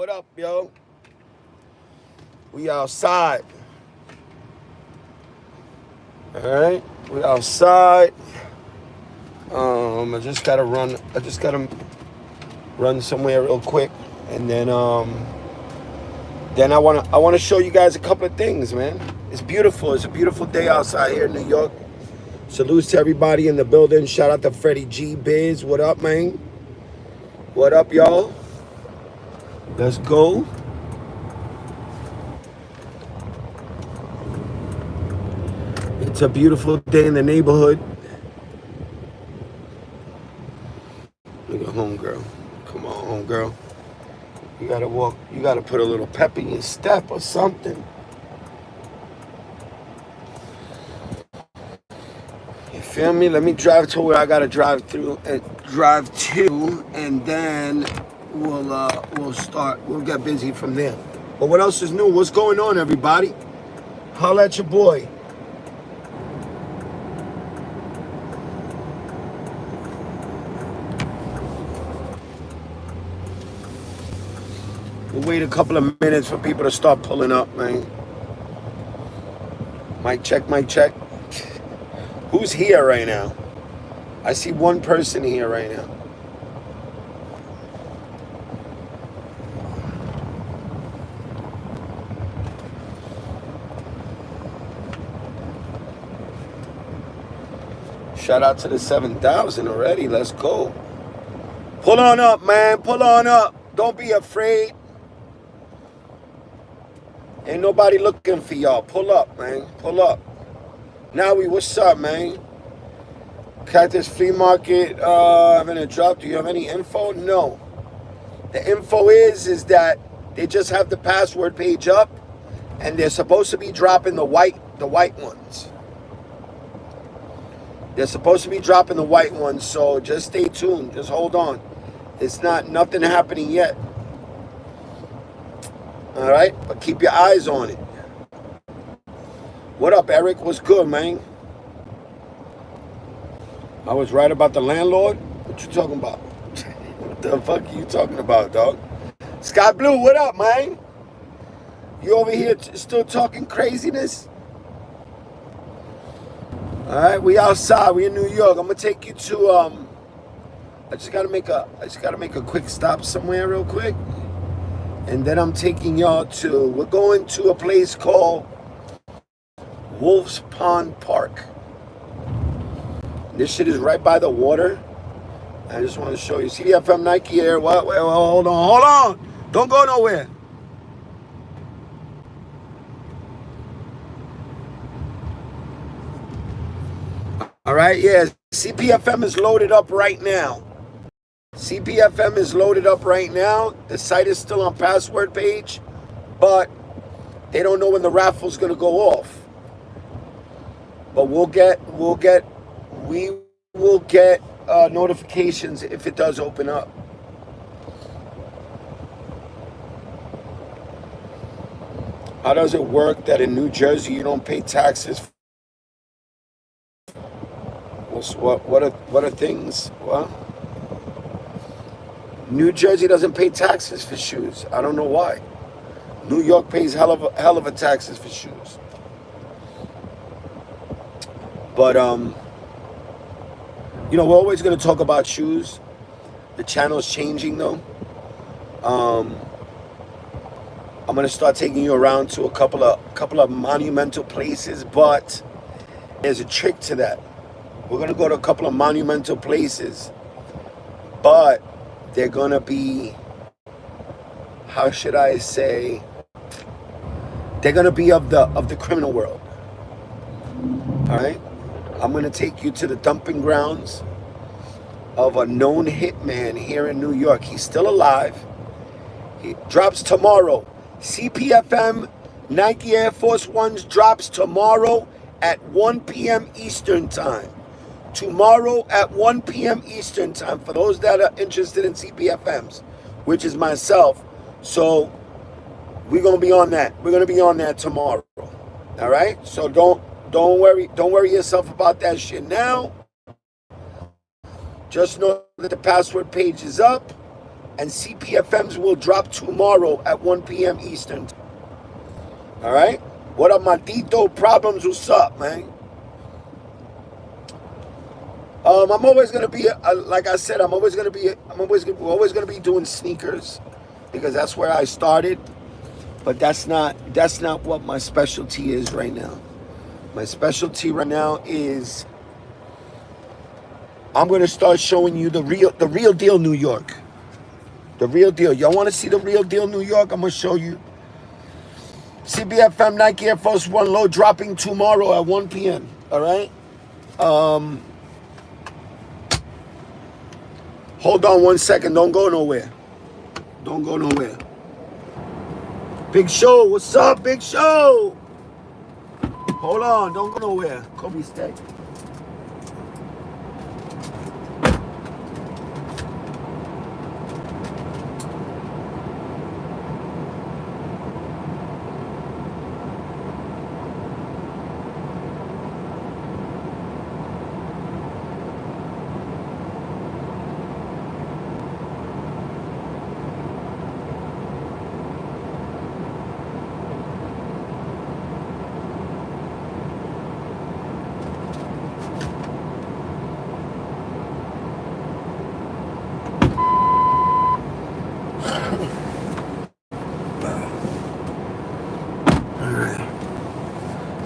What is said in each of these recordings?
What up, yo? We outside. All right, we outside. I just gotta run somewhere real quick, and then I wanna show you guys a couple of things, man. It's beautiful. It's a beautiful day outside here in New York. Salutes to everybody in the building. Shout out to Freddie G Biz. What up, man? What up, y'all? Let's go. It's a beautiful day in the neighborhood. Look at homegirl. Come on, homegirl. You gotta walk. You gotta put a little pep in your step or something. You feel me? Let me drive to where I gotta drive to, and then we'll start. We'll get busy from there. But what else is new? What's going on, everybody? Holla at your boy. We'll wait a couple of minutes for people to start pulling up, man. Mic check, mic check. Who's here right now? I see one person here right now. Shout out to the 7,000 already. Let's go. Pull on up, man. Pull on up. Don't be afraid. Ain't nobody looking for y'all. Pull up, man. Pull up. Nowie, what's up, man? Cactus Flea Market having a drop. Do you have any info? No. The info is that they just have the password page up, and they're supposed to be dropping the white ones. They're supposed to be dropping the white ones, so just stay tuned. Just hold on. It's nothing happening yet. All right, but keep your eyes on it. What up, Eric? What's good, man? I was right about the landlord. What you talking about? What the fuck are you talking about, dog? Sky Blue, what up, man? You over here still talking craziness? All right, we outside. We in New York. I'm gonna take you to I just gotta make a quick stop somewhere real quick, and then I'm taking y'all to. We're going to a place called Wolf's Pond Park. This shit is right by the water. I just want to show you. CFM Nike Air. What? Wait, hold on. Don't go nowhere. All right, yeah. CPFM is loaded up right now. CPFM is loaded up right now. The site is still on password page, but they don't know when the raffle's gonna go off. But we will get notifications if it does open up. How does it work that in New Jersey you don't pay taxes? What are things? What? New Jersey doesn't pay taxes for shoes. I don't know why. New York pays hell of a taxes for shoes. But we're always going to talk about shoes. The channel's changing though. I'm going to start taking you around to a couple of monumental places, but there's a trick to that. We're going to go to a couple of monumental places, but they're going to be, how should I say, they're going to be of the criminal world. All right? I'm going to take you to the dumping grounds of a known hitman here in New York. He's still alive. He drops tomorrow. CPFM Nike Air Force Ones drops tomorrow at 1 p.m. Eastern Time. Tomorrow at 1 p.m. Eastern Time for those that are interested in CPFMs, which is myself. So we're going to be on that. We're going to be on that tomorrow. All right? So don't worry yourself about that shit now. Just know that the password page is up, And CPFMs will drop tomorrow at 1 p.m. Eastern. All right? What up, my Tito problems? What's up, man? I'm always gonna be, like I said, we're always gonna be doing sneakers because that's where I started. But that's not what my specialty is right now. My specialty right now is I'm gonna start showing you the real deal New York. The real deal. Y'all want to see the real deal New York? I'm gonna show you. CBFM Nike Air Force One low dropping tomorrow at 1 p.m. All right. Hold on 1 second. Don't go nowhere. Don't go nowhere. Big Show, what's up, Big Show? Hold on, don't go nowhere. Kobe, stay.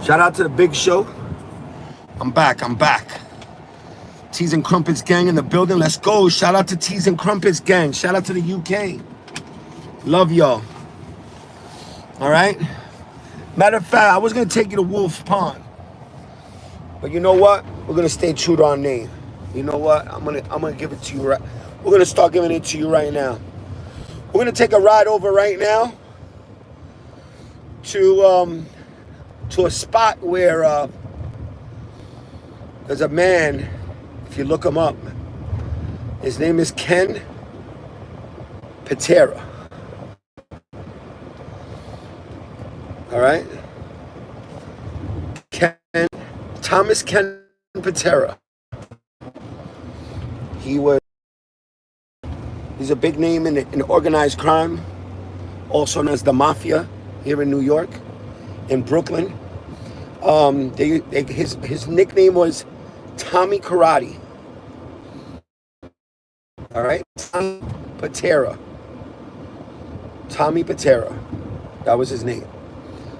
Shout out to the Big Show. I'm back. Teas and Crumpets gang in the building. Let's go. Shout out to Teas and Crumpets gang. Shout out to the UK. Love y'all. All right. Matter of fact, I was gonna take you to Wolf's Pond, but you know what? We're gonna stay true to our name. You know what? I'm gonna give it to you right. We're gonna start giving it to you right now. We're gonna take a ride over right now to a spot where there's a man, if you look him up, his name is Ken Patera. All right? Thomas Ken Patera. He's a big name in organized crime, also known as the Mafia here in New York, in Brooklyn. His nickname was Tommy Karate. All right, Tommy Patera. Tommy Patera, that was his name.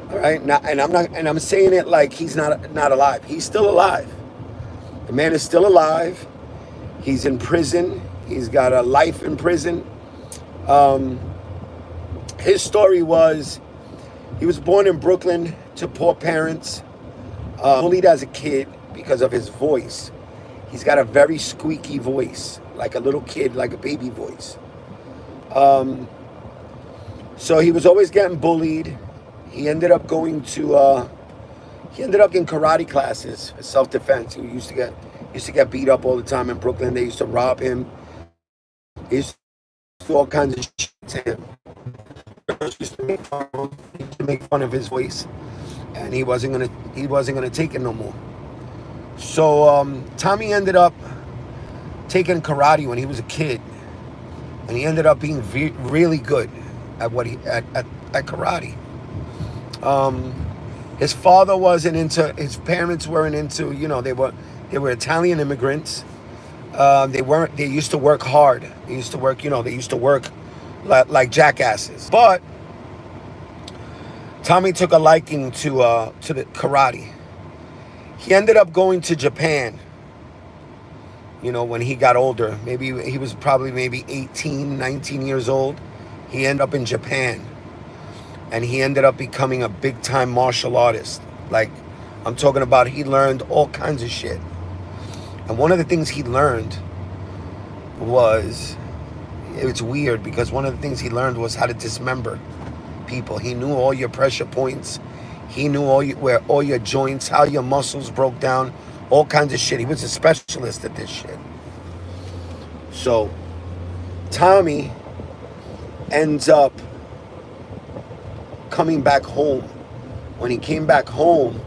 All right, now, and I'm saying it like he's not alive. He's still alive. The man is still alive. He's in prison. He's got a life in prison. His story was he was born in Brooklyn to poor parents. Bullied as a kid because of his voice. He's got a very squeaky voice, like a little kid, like a baby voice. So he was always getting bullied. He ended up going to in karate classes for self-defense. He used to get beat up all the time in Brooklyn. They used to rob him. They used to do all kinds of shit to him. Used to make fun of his voice. And he wasn't gonna take it no more. So Tommy ended up taking karate when he was a kid, and he ended up being really good at at karate. His father wasn't into. His parents weren't into. You know, they were Italian immigrants. They used to work hard. They used to work. You know, they used to work like jackasses. But Tommy took a liking to the karate. He ended up going to Japan, you know, when he got older. Maybe he was probably 18, 19 years old. He ended up in Japan. And he ended up becoming a big-time martial artist. Like, I'm talking about, he learned all kinds of shit. And one of the things he learned was, it's weird, because one of the things he learned was how to dismember people. He knew all your pressure points. He knew where all your joints, how your muscles broke down, all kinds of shit. He was a specialist at this shit. So Tommy ends up coming back home. When he came back home,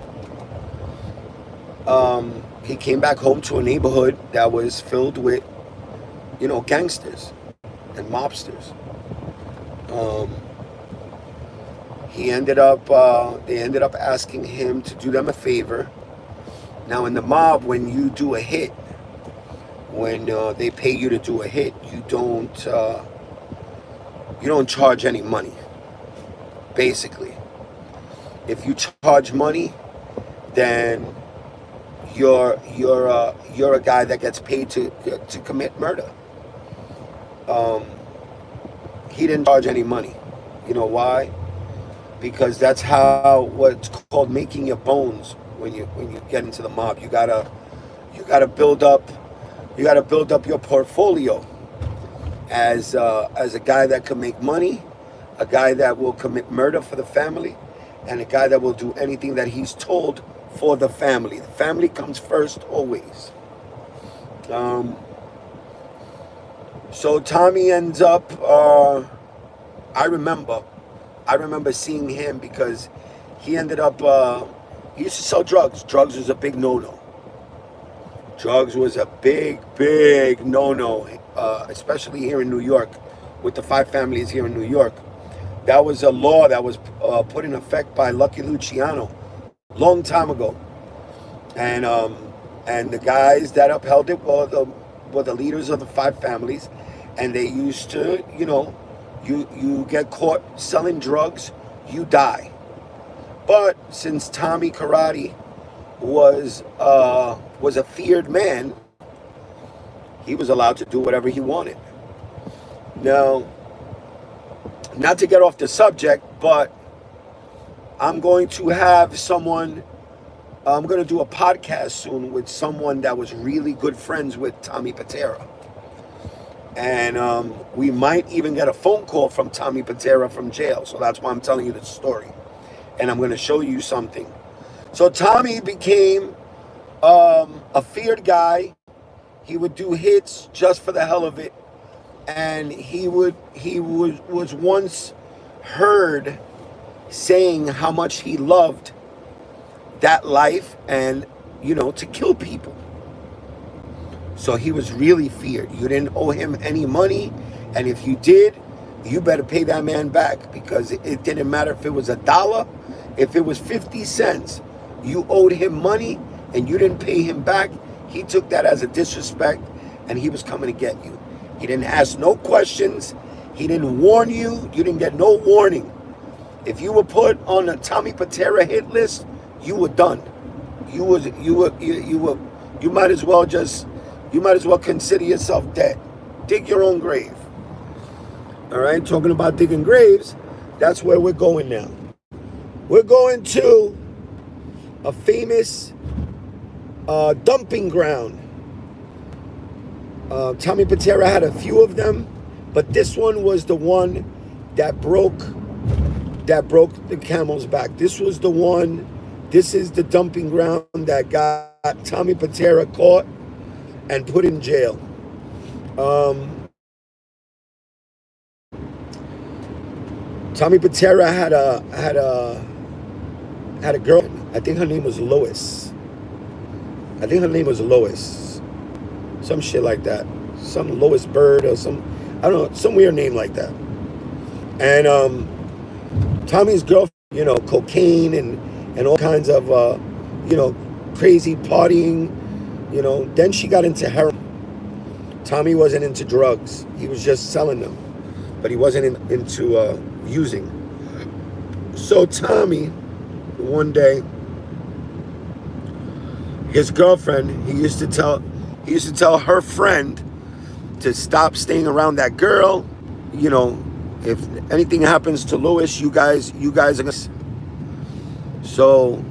he came back home to a neighborhood that was filled with, you know, gangsters. and mobsters. He ended up, they ended up asking him to do them a favor. Now in the mob, when you do a hit, when they pay you to do a hit, you don't charge any money. Basically, if you charge money, then you're a guy that gets paid to commit murder. He didn't charge any money. You know why? Because that's how what's called making your bones when you get into the mob. You gotta build up your portfolio as a guy that can make money, a guy that will commit murder for the family, and a guy that will do anything that he's told for the family. The family comes first always. So Tommy ends up, I remember seeing him because he ended up, he used to sell drugs. Drugs was a big no-no. Drugs was a big, big no-no, especially here in New York, with the 5 families here in New York. That was a law that was put in effect by Lucky Luciano long time ago. And the guys that upheld it were the leaders of the 5 families. And they used to, you get caught selling drugs, you die. But since Tommy Karate was a feared man, he was allowed to do whatever he wanted. Now, not to get off the subject, but I'm going to do a podcast soon with someone that was really good friends with Tommy Patera. And we might even get a phone call from Tommy Patera from jail. So that's why I'm telling you this story. And I'm going to show you something. So Tommy became a feared guy. He would do hits just for the hell of it. And he was once heard saying how much he loved that life and, to kill people. So he was really feared. You didn't owe him any money. And if you did, you better pay that man back, because it didn't matter if it was $1, if it was 50 cents, you owed him money and you didn't pay him back. He took that as a disrespect and he was coming to get you. He didn't ask no questions. He didn't warn you. You didn't get no warning. If you were put on a Tommy Patera hit list, you were done. You might as well consider yourself dead. Dig your own grave. All right, talking about digging graves, that's where we're going now. We're going to a famous dumping ground. Tommy Patera had a few of them, but this one was the one that broke the camel's back. This was the one. This is the dumping ground that got Tommy Patera caught and put in jail. Tommy Patera had a girl. I think her name was Lois. Some shit like that. Some Lois Bird or some, I don't know, some weird name like that. And Tommy's girlfriend, cocaine and all kinds of, crazy partying, Then she got into heroin. Tommy wasn't into drugs. He was just selling them. But he wasn't into using. So Tommy, one day, his girlfriend, he used to tell her friend to stop staying around that girl. If anything happens to Louis, you guys are gonna. So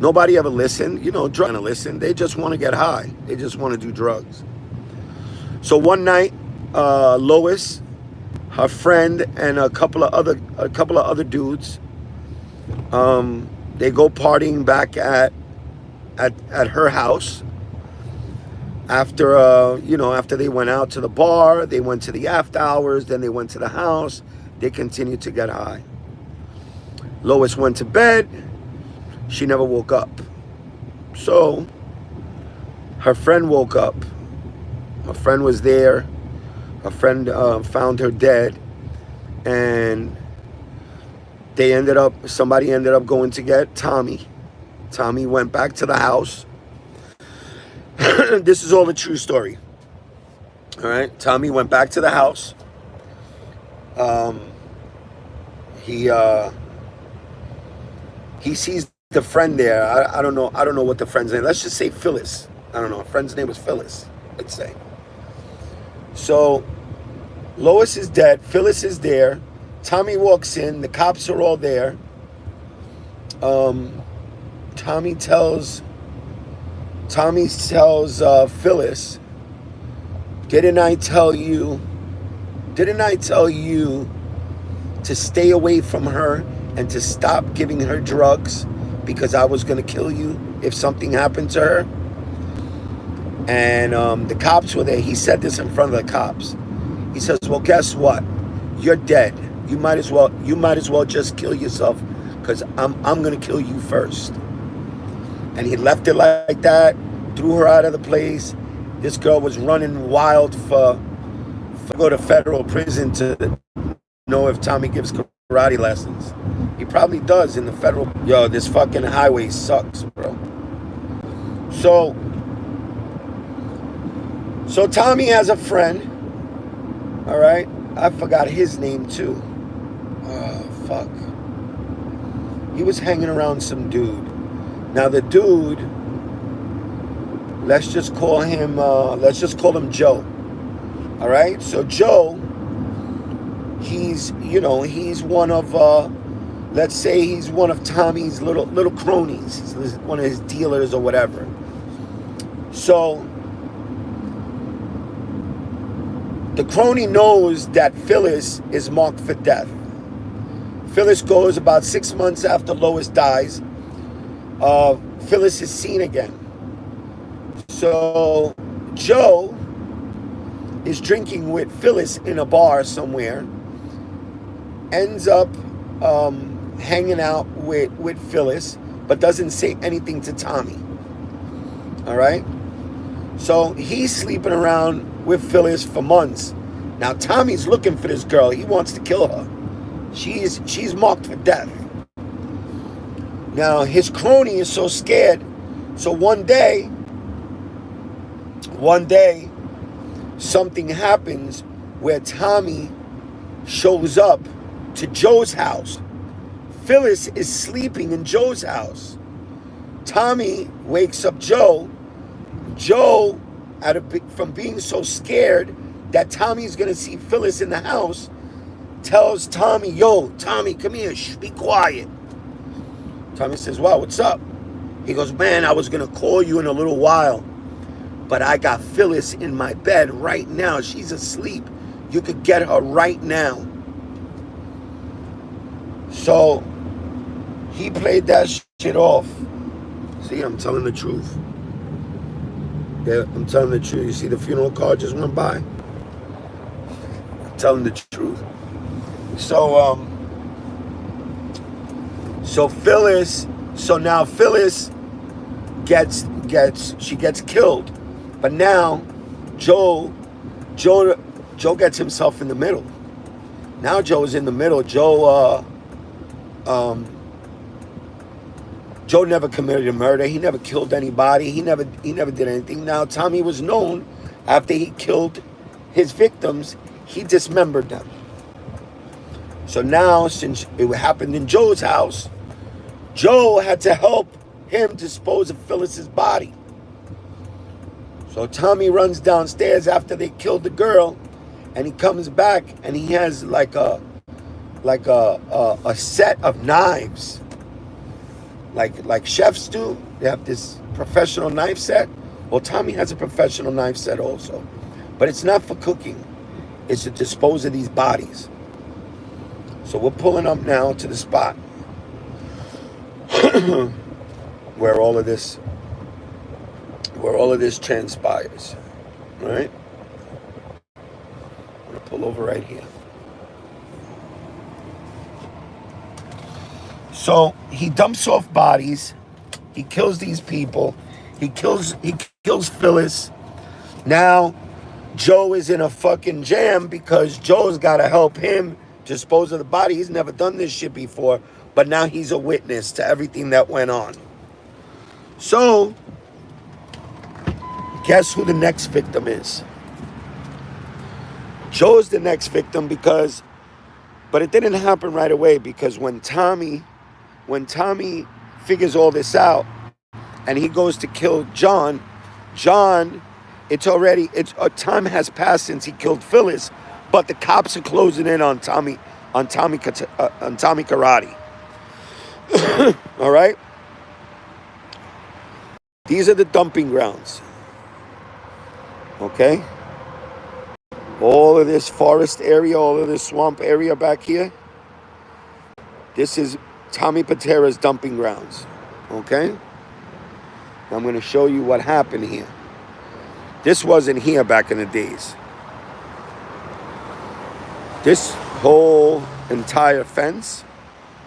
nobody ever listened. Drugs gonna listen. They just want to get high. They just want to do drugs. So one night, Lois, her friend, and a couple of other dudes, they go partying back at her house. After they went out to the bar, they went to the after hours, then they went to the house. They continued to get high. Lois went to bed. She never woke up. So her friend woke up. Her friend was there. A friend found her dead, and somebody ended up going to get Tommy. Tommy went back to the house. This is all a true story. All right, Tommy went back to the house. He sees the friend there. I don't know what the friend's name. Let's just say Phyllis. I don't know. A friend's name was Phyllis, let's say. So Lois is dead. Phyllis is there. Tommy walks in. The cops are all there. Tommy tells Phyllis, didn't I tell you to stay away from her and to stop giving her drugs because I was going to kill you if something happened to her? And the cops were there. He said this in front of the cops. He says, well, guess what? You're dead. You might as well just kill yourself because I'm going to kill you first. And he left it like that, threw her out of the place. This girl was running wild for go to federal prison to know if Tommy gives karate lessons. He probably does in the federal. Yo, this fucking highway sucks, bro. So Tommy has a friend. All right, I forgot his name too. Oh fuck. He was hanging around some dude. Now the dude, let's just call him Joe. All right, so Joe, he's one of let's say he's one of Tommy's little cronies. He's one of his dealers or whatever. So the crony knows that Phyllis is marked for death. Phyllis goes about 6 months after Lois dies. Phyllis is seen again. So Joe is drinking with Phyllis in a bar somewhere. Ends up hanging out with Phyllis, but doesn't say anything to Tommy. All right? So he's sleeping around with Phyllis for months. Now Tommy's looking for this girl. He wants to kill her. She's marked for death. Now his crony is so scared. So one day something happens where Tommy shows up to Joe's house. Phyllis is sleeping in Joe's house. Tommy wakes up Joe. Joe, from being so scared that Tommy's gonna see Phyllis in the house, tells Tommy, yo, Tommy, come here, shh, be quiet. Tommy says, wow, what's up? He goes, man, I was gonna call you in a little while, but I got Phyllis in my bed right now. She's asleep. You could get her right now. So he played that shit off. See, I'm telling the truth. Yeah, I'm telling the truth. You see the funeral car just went by? I'm telling the truth. So now Phyllis gets killed. But now Joe gets himself in the middle. Now Joe's in the middle. Joe never committed a murder. He never killed anybody. He never did anything. Now Tommy was known after he killed his victims, he dismembered them. So now, since it happened in Joe's house, Joe had to help him dispose of Phyllis's body. So Tommy runs downstairs after they killed the girl, and he comes back and he has like a set of knives, like chefs do. They have this professional knife set. Well, Tommy has a professional knife set also, but it's not for cooking. It's to dispose of these bodies. So we're pulling up now to the spot where all of this transpires. All right? I'm gonna pull over right here. So he dumps off bodies. He kills these people. He kills Phyllis. Now Joe is in a fucking jam because Joe's got to help him dispose of the body. He's never done this shit before, but now he's a witness to everything that went on. So, guess who the next victim is? Joe's the next victim because, but it didn't happen right away, because when Tommy figures all this out and he goes to kill John, time has passed since he killed Phyllis, but the cops are closing in on Tommy Karate. All right? These are the dumping grounds. Okay? All of this forest area, all of this swamp area back here, this is Tommy Patera's dumping grounds. Okay? I'm going to show you what happened here. This wasn't here back in the days. This whole entire fence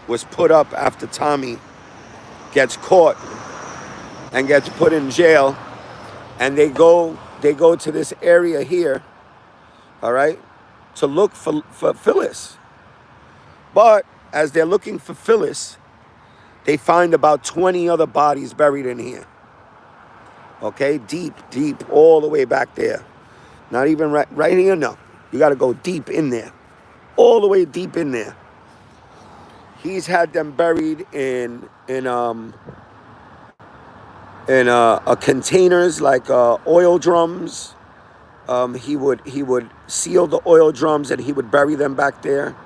was put up after Tommy gets caught and gets put in jail, and they go to this area here, all right, to look for Phyllis. But as they're looking for Phyllis, they find about 20 other bodies buried in here. Okay, deep, all the way back there. Not even right here, no. You got to go deep in there. All the way deep in there. He's had them buried in containers, like oil drums. He would seal the oil drums and he would bury them back there.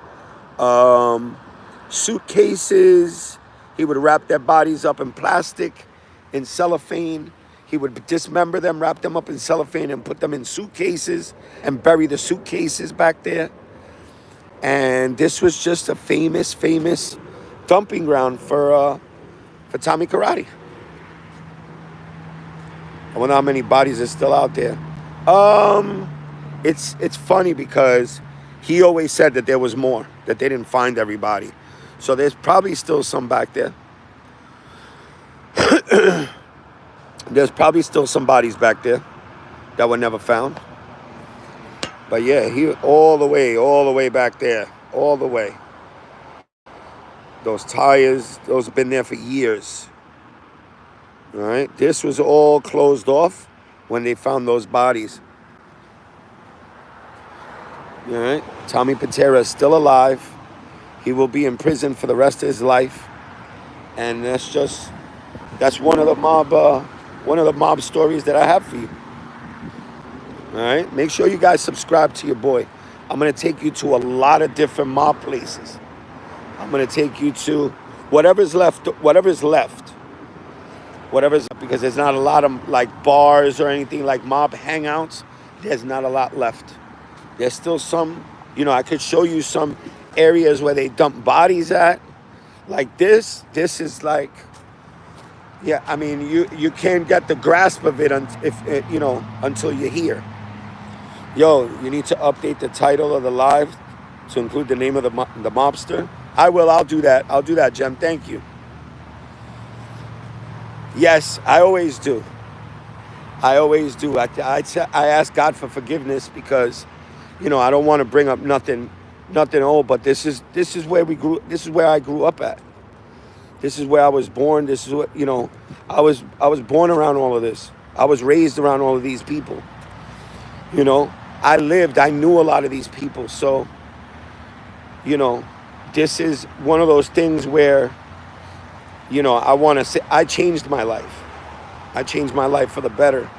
Suitcases. He would wrap their bodies up in plastic, in cellophane. He would dismember them, wrap them up in cellophane, and put them in suitcases and bury the suitcases back there. And this was just a famous dumping ground for Tommy Karate. I wonder how many bodies are still out there. It's funny because he always said that there was more, that they didn't find everybody. So there's probably still some back there. There's probably still some bodies back there that were never found. But yeah, he all the way back there, all the way. Those tires, those have been there for years. All right, this was all closed off when they found those bodies. All right, Tommy Patera is still alive. He will be in prison for the rest of his life, and that's one of the mob stories that I have for you. All right, make sure you guys subscribe to your boy. I'm gonna take you to a lot of different mob places. I'm gonna take you to whatever's left, because there's not a lot of like bars or anything like mob hangouts. There's not a lot left. There's still some, I could show you some areas where they dump bodies at. Like this is like, yeah, I mean, you can't get the grasp of it until you're here. Yo, you need to update the title of the live to include the name of the mobster. I will. I'll do that. I'll do that, Jem. Thank you. Yes, I always do. I ask God for forgiveness because, I don't want to bring up nothing old. But this is where we grew. This is where I grew up at. This is where I was born. This is what I was born around all of this. I was raised around all of these people. I knew a lot of these people. So, this is one of those things where, I want to say I changed my life. I changed my life for the better,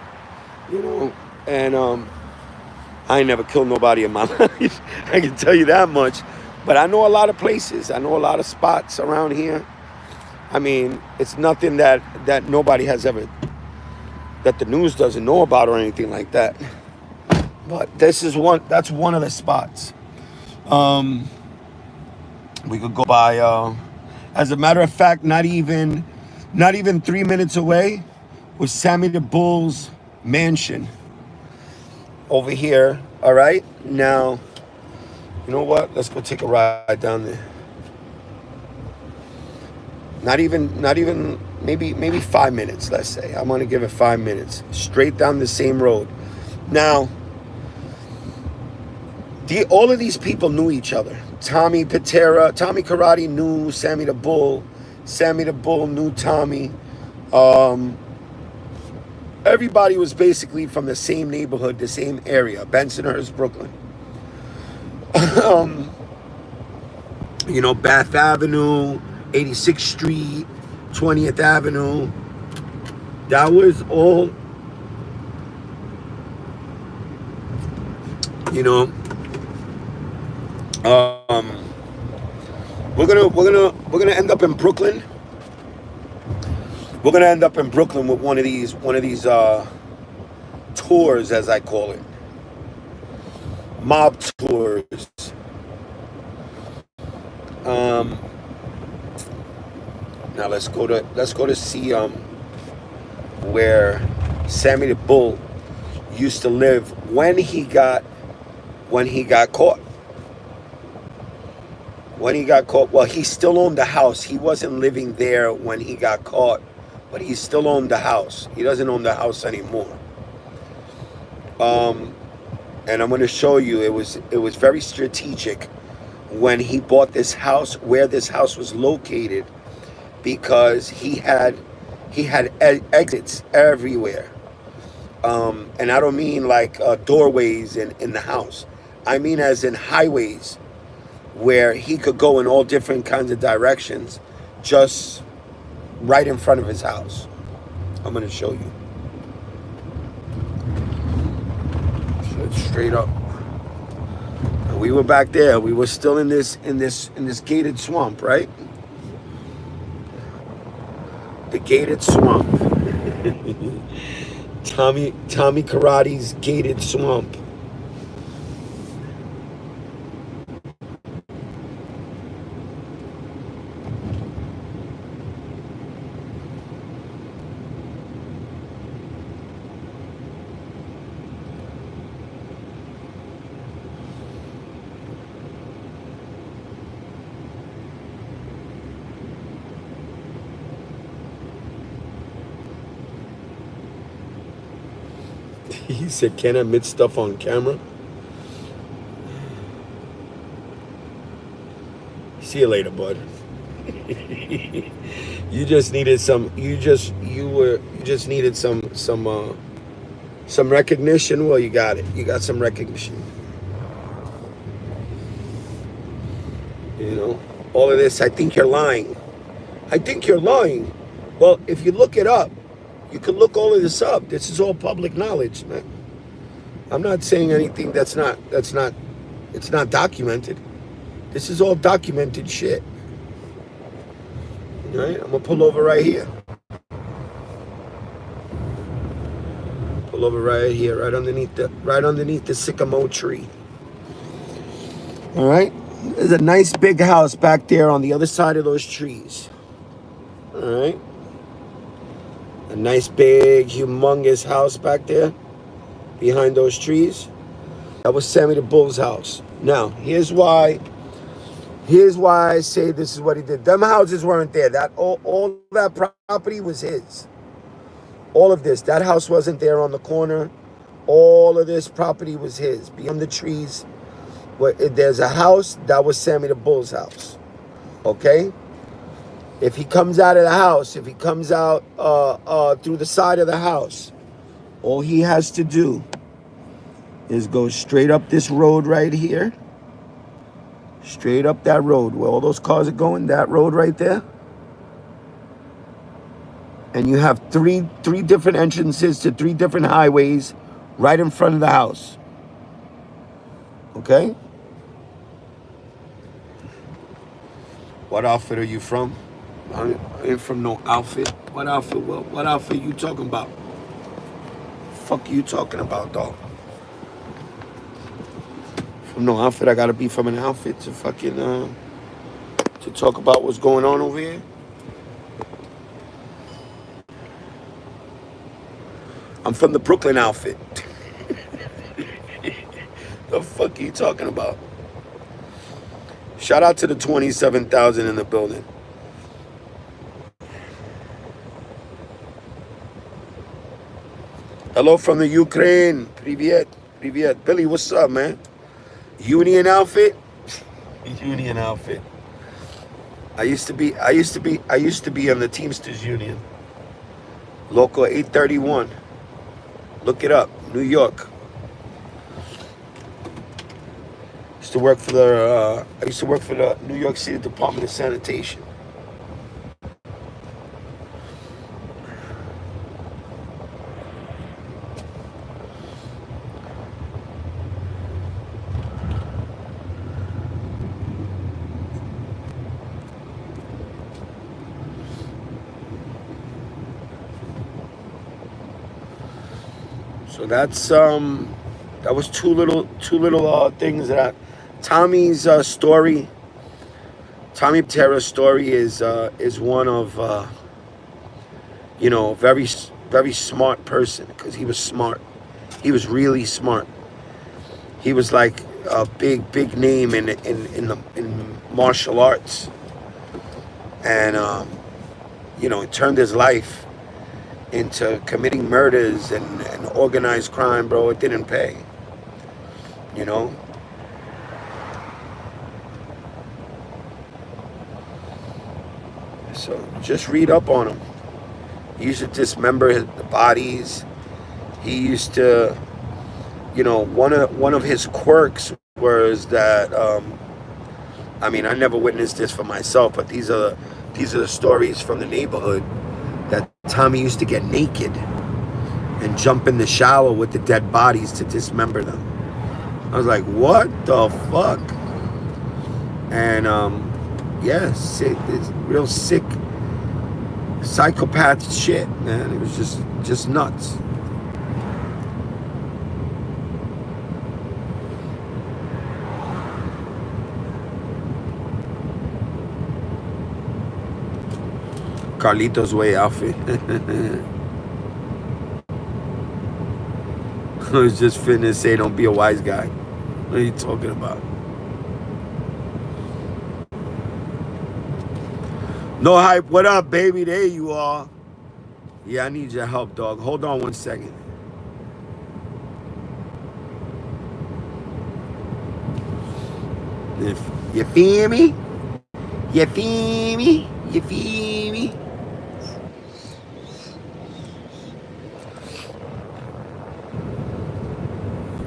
and I ain't never killed nobody in my life. I can tell you that much. But I know a lot of places. I know a lot of spots around here. I mean, it's nothing that nobody has ever, that the news doesn't know about or anything like that. But that's one of the spots. We could go by, as a matter of fact, not even 3 minutes away was Sammy the Bull's mansion over here. All right, now, you know what? Let's go take a ride down there. Not even maybe 5 minutes, let's say. I'm gonna give it 5 minutes. Straight down the same road. Now, All of these people knew each other. Tommy Karate knew Sammy the Bull. Sammy the Bull knew Tommy. Everybody was basically from the same neighborhood, the same area, Bensonhurst, Brooklyn. You know, Bath Avenue, 86th Street, 20th Avenue. That was all, you know. We're gonna end up in Brooklyn. We're gonna end up in Brooklyn with one of these tours, as I call it, mob tours. Now let's go to see where Sammy the Bull used to live when he got caught. When he got caught, well, he still owned the house. He wasn't living there when he got caught, but he still owned the house. He doesn't own the house anymore. And I'm going to show you, it was very strategic when he bought this house, where this house was located, because he had exits everywhere. And I don't mean like doorways in the house. I mean as in highways, where he could go in all different kinds of directions, just right in front of his house. I'm going to show you. Straight up. And we were back there. We were still in this gated swamp, right? The gated swamp. Tommy Karate's gated swamp. He said, "Can't admit stuff on camera." See you later, bud. You just needed some. You just needed some recognition. Well, you got it. You got some recognition. You know, all of this. I think you're lying. I think you're lying. Well, if you look it up, you can look all of this up. This is all public knowledge, man. I'm not saying anything it's not documented. This is all documented shit. All right, I'm gonna pull over right here. Pull over right here, right underneath the sycamore tree. All right, there's a nice big house back there on the other side of those trees. All right. A nice big humongous house back there behind those trees. That was Sammy the Bull's house. Now, here's why I say this is what he did. Them houses weren't there. That all that property was his. All of this. That house wasn't there on the corner. All of this property was his. Beyond the trees, there's a house. That was Sammy the Bull's house. Okay? If he comes out of the house, if he comes out through the side of the house, all he has to do is go straight up this road right here. Straight up that road where all those cars are going, that road right there. And you have three different entrances to 3 different highways right in front of the house. Okay? What outfit are you from? I ain't from no outfit. What outfit? What outfit you talking about? Fuck you talking about, dog? From no outfit. I gotta be from an outfit to fucking to talk about what's going on over here. I'm from the Brooklyn outfit. The fuck are you talking about? Shout out to the 27,000 in the building. Hello from the Ukraine. Привет. Billy, what's up, man? Union outfit. Union outfit. I used to be on the Teamsters Union. Local 831. Look it up. New York. I used to work for the New York City Department of Sanitation. So that's that was two little things that Tommy's story. Tommy Terra's story is one of you know, very smart person, because he was smart. He was really smart. He was like a big name in martial arts, and you know, it turned his life into committing murders and organized crime, bro. It didn't pay, you know. So just read up on him. He used to dismember the bodies. He used to, you know, one of his quirks was that I mean, I never witnessed this for myself, but these are the stories from the neighborhood, that Tommy used to get naked and jump in the shower with the dead bodies to dismember them. I was like, what the fuck? And yeah, sick, it's real sick psychopath shit, man. It was just nuts. Carlitos Way outfit. I was just finna say, don't be a wise guy. What are you talking about? No hype. What up, baby? There you are. Yeah, I need your help, dog. Hold on 1 second. If you feel me? You feel me? You feel me?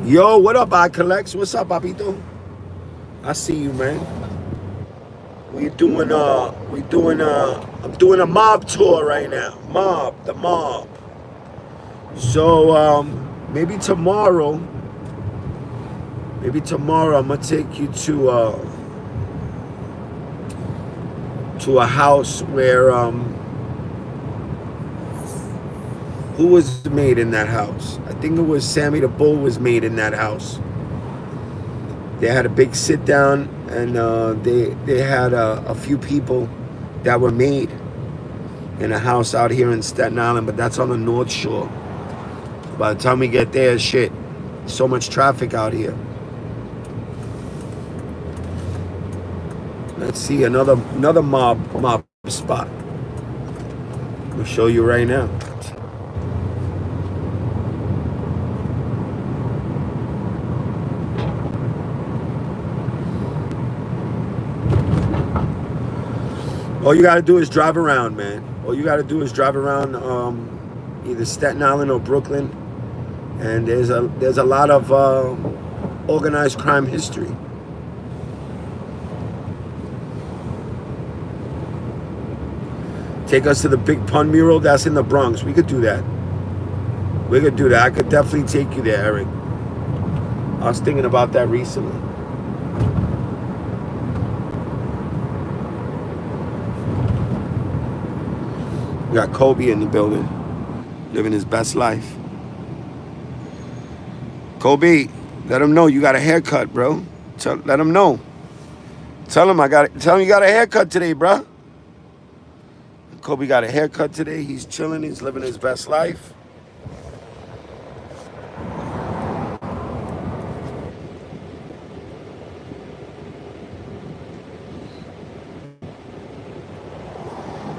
Yo, what up, I Collects? What's up, Papito? I see you, man. I'm doing a mob tour right now. The mob. So maybe tomorrow I'm gonna take you to a house where who was made in that house? I think it was Sammy the Bull was made in that house. They had a big sit down, and they had a few people that were made in a house out here in Staten Island, but that's on the North Shore. By the time we get there, shit, so much traffic out here. Let's see another mob spot. I'll show you right now. All you gotta do is drive around, man. All you gotta do is drive around either Staten Island or Brooklyn, and there's a lot of organized crime history. Take us to the Big Pun mural. That's in the Bronx. We could do that. I could definitely take you there, Eric. I was thinking about that recently. We got Kobe in the building, living his best life. Kobe, let him know you got a haircut, bro. Let him know. Tell him you got a haircut today, bro. Kobe got a haircut today. He's chilling. He's living his best life.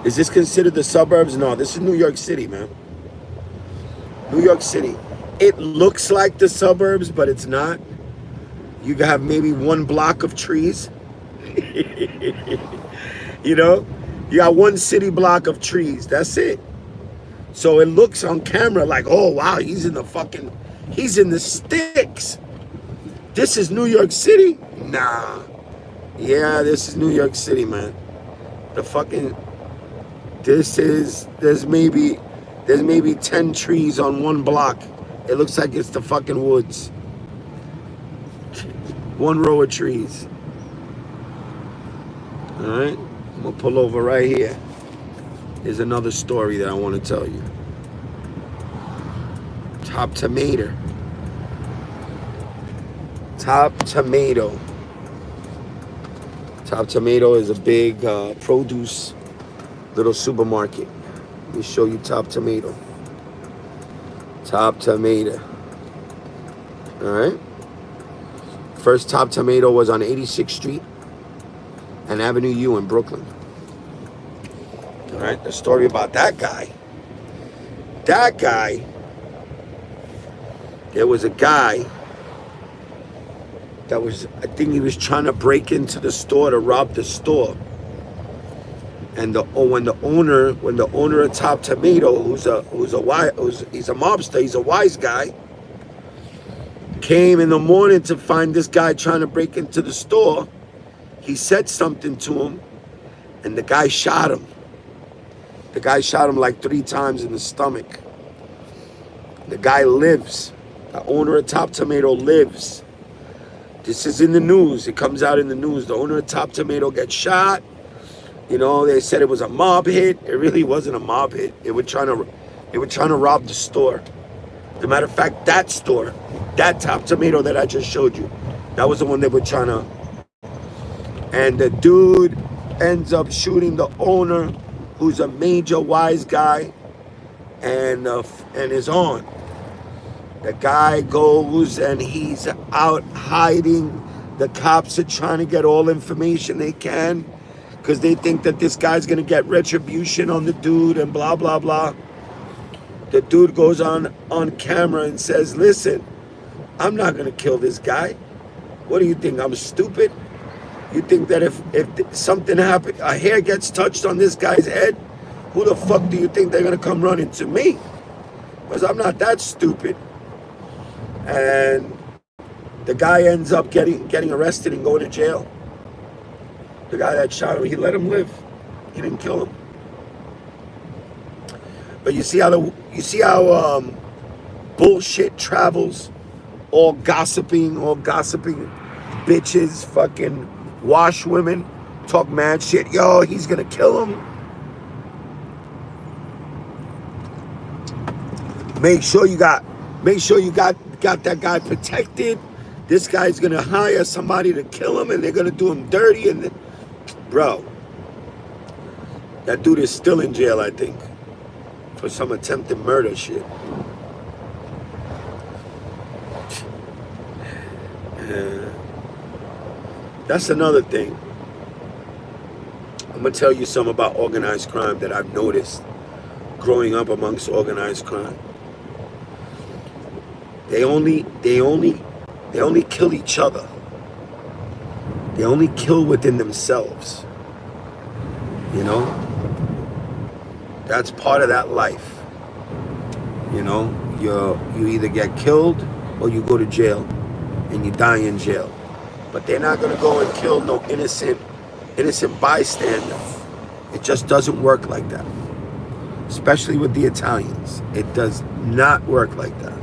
Is this considered the suburbs? No, this is New York City, man. New York City. It looks like the suburbs, but it's not. You have maybe one block of trees. You know, you got one city block of trees. That's it. So it looks on camera like, oh wow, he's in the sticks. This is New York City? Nah. Yeah, this is New York City, man. There's maybe 10 trees on one block. It looks like it's the fucking woods. One row of trees. All right, I'm gonna pull over right here. Here's another story that I want to tell you. Top Tomato. Top Tomato. Top Tomato is a big produce little supermarket. Let me show you Top Tomato. Top Tomato. All right. First Top Tomato was on 86th Street and Avenue U in Brooklyn. All right, the story about that guy. That guy, there was a guy that was, I think he was trying to break into the store to rob the store. And when the owner of Top Tomato, he's a mobster, he's a wise guy, came in the morning to find this guy trying to break into the store, he said something to him, and the guy shot him. The guy shot him like 3 times in the stomach. The guy lives. The owner of Top Tomato lives. This is in the news. It comes out in the news. The owner of Top Tomato gets shot. You know, they said it was a mob hit. It really wasn't a mob hit. They were trying to rob the store. As a matter of fact, that store, that Top Tomato that I just showed you, that was the one they were trying to. And the dude ends up shooting the owner, who's a major wise guy, and is on. The guy goes and he's out hiding. The cops are trying to get all information they can because they think that this guy's gonna get retribution on the dude and blah, blah, blah. The dude goes on camera and says, listen, I'm not gonna kill this guy. What do you think, I'm stupid? You think that if something happened, a hair gets touched on this guy's head, who the fuck do you think they're gonna come running to me? Because I'm not that stupid. And the guy ends up getting arrested and going to jail. The guy that shot him, he let him live. He didn't kill him. But you see how bullshit travels, all gossiping bitches, fucking wash women, talk mad shit. Yo, he's gonna kill him. Make sure you got that guy protected. This guy's gonna hire somebody to kill him, and they're gonna do him dirty. And bro, that dude is still in jail, I think, for some attempted murder shit. That's another thing. I'm gonna tell you something about organized crime that I've noticed growing up amongst organized crime. They only kill each other. They only kill within themselves. You know? That's part of that life. You know, you either get killed or you go to jail and you die in jail. But they're not gonna go and kill no innocent bystander. It just doesn't work like that. Especially with the Italians. It does not work like that.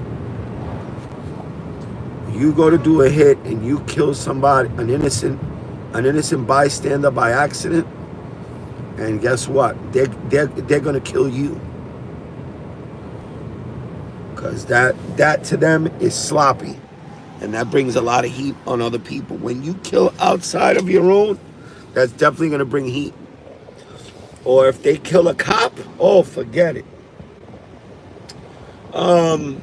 You go to do a hit and you kill somebody, an innocent bystander by accident, and guess what? They're gonna kill you. Because that to them is sloppy. And that brings a lot of heat on other people. When you kill outside of your own, that's definitely gonna bring heat. Or if they kill a cop, oh, forget it. I'm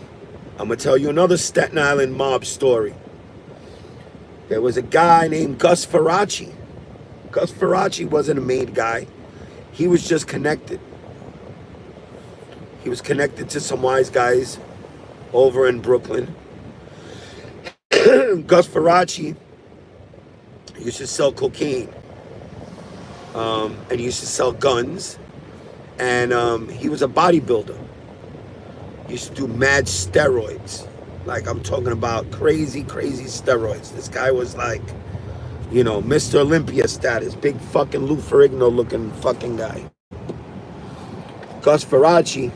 gonna tell you another Staten Island mob story. There was a guy named Gus Faraci. Gus Faraci wasn't a made guy. He was just connected. He was connected to some wise guys over in Brooklyn. Gus Faraci used to sell cocaine, and he used to sell guns, and he was a bodybuilder. He used to do mad steroids. Like, I'm talking about crazy, crazy steroids. This guy was like, you know, Mr. Olympia status. Big fucking Lou Ferrigno looking fucking guy. Gus Faraci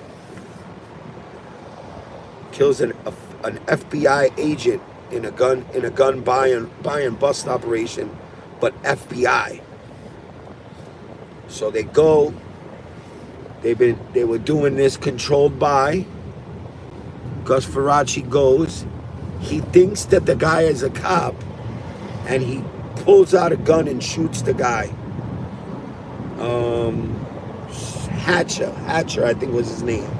kills an FBI agent in a gun buy and bust operation, but FBI. So they go. They were doing this controlled buy. Gus Faraci goes. He thinks that the guy is a cop, and he pulls out a gun and shoots the guy. Hatcher, I think was his name.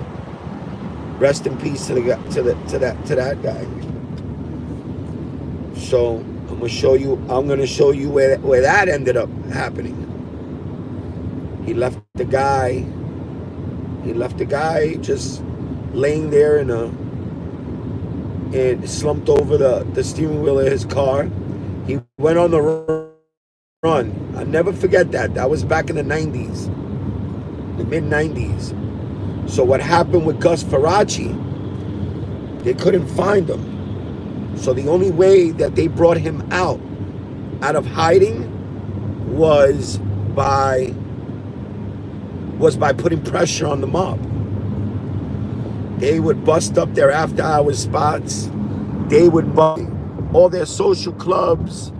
Rest in peace to that guy. So I'm gonna show you where that ended up happening. He left the guy just laying there and slumped over the steering wheel of his car. He went on the run. I'll never forget that. That was back in the 90s, the mid-90s. So what happened with Gus Faraci, they couldn't find him. So the only way that they brought him out of hiding was by putting pressure on the mob. They would bust up their after-hours spots. They would bust all their social clubs.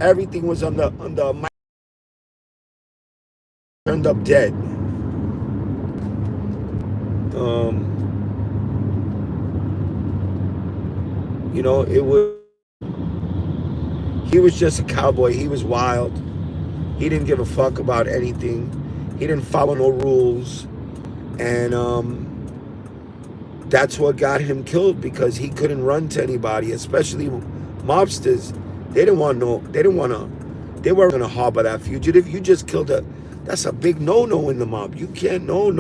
Everything was on the mic. Turned up dead. You know, he was just a cowboy. He was wild. He didn't give a fuck about anything. He didn't follow no rules. And that's what got him killed, because he couldn't run to anybody, especially mobsters. They weren't gonna harbor that fugitive. You just killed that's a big no-no in the mob. You can't, no.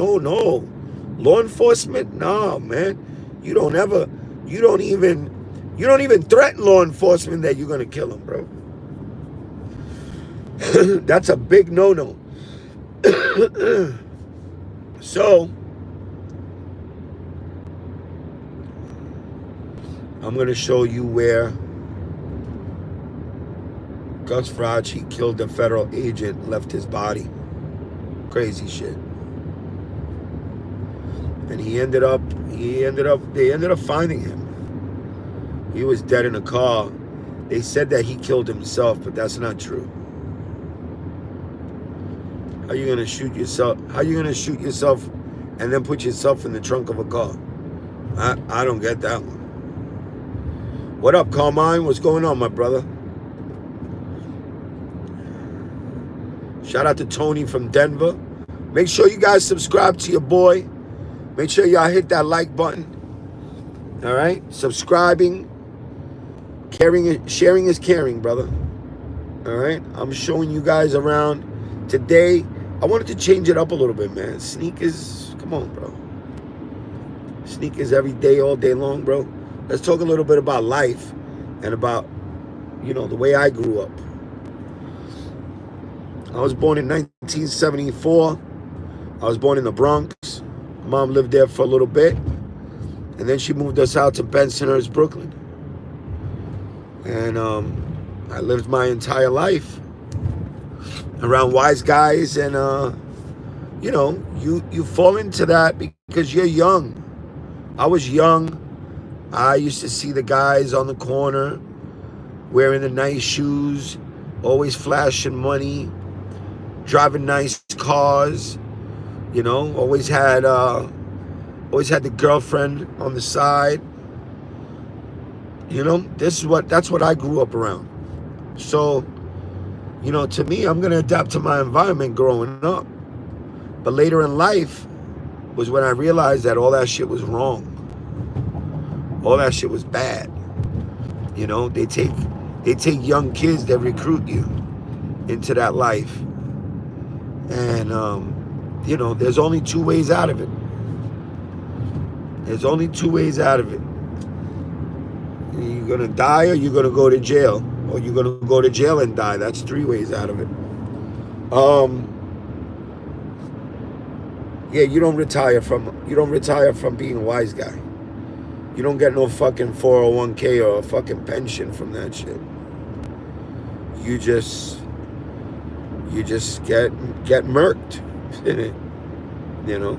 Law enforcement, nah, man. You don't even threaten law enforcement that you're gonna kill him, bro. That's a big no-no. So I'm gonna show you where Gus Faraci killed a federal agent, left his body. Crazy shit. And they ended up finding him. He was dead in a car. They said that he killed himself, but that's not true. How you gonna shoot yourself? How you gonna shoot yourself and then put yourself in the trunk of a car? I don't get that one. What up, Carmine? What's going on, my brother? Shout out to Tony from Denver. Make sure you guys subscribe to your boy. Make sure y'all hit that like button. All right? Subscribing. Sharing is caring, brother. All right? I'm showing you guys around. Today, I wanted to change it up a little bit, man. Sneakers, come on, bro. Sneakers every day, all day long, bro. Let's talk a little bit about life and about, you know, the way I grew up. I was born in 1974. I was born in the Bronx. Mom lived there for a little bit. And then she moved us out to Bensonhurst, Brooklyn. And I lived my entire life around wise guys. And, you know, you fall into that because you're young. I was young. I used to see the guys on the corner wearing the nice shoes, always flashing money, driving nice cars, you know, always had the girlfriend on the side. You know, that's what I grew up around. So, you know, to me, I'm gonna adapt to my environment growing up. But later in life was when I realized that all that shit was wrong. All that shit was bad. You know, they take young kids that recruit you into that life. And, you know, there's only two ways out of it. There's only two ways out of it. You're gonna die, or you're gonna go to jail, or you're gonna go to jail and die. That's 3 ways out of it. Yeah, you don't retire from being a wise guy. You don't get no fucking 401k or a fucking pension from that shit. You just get murked. You know.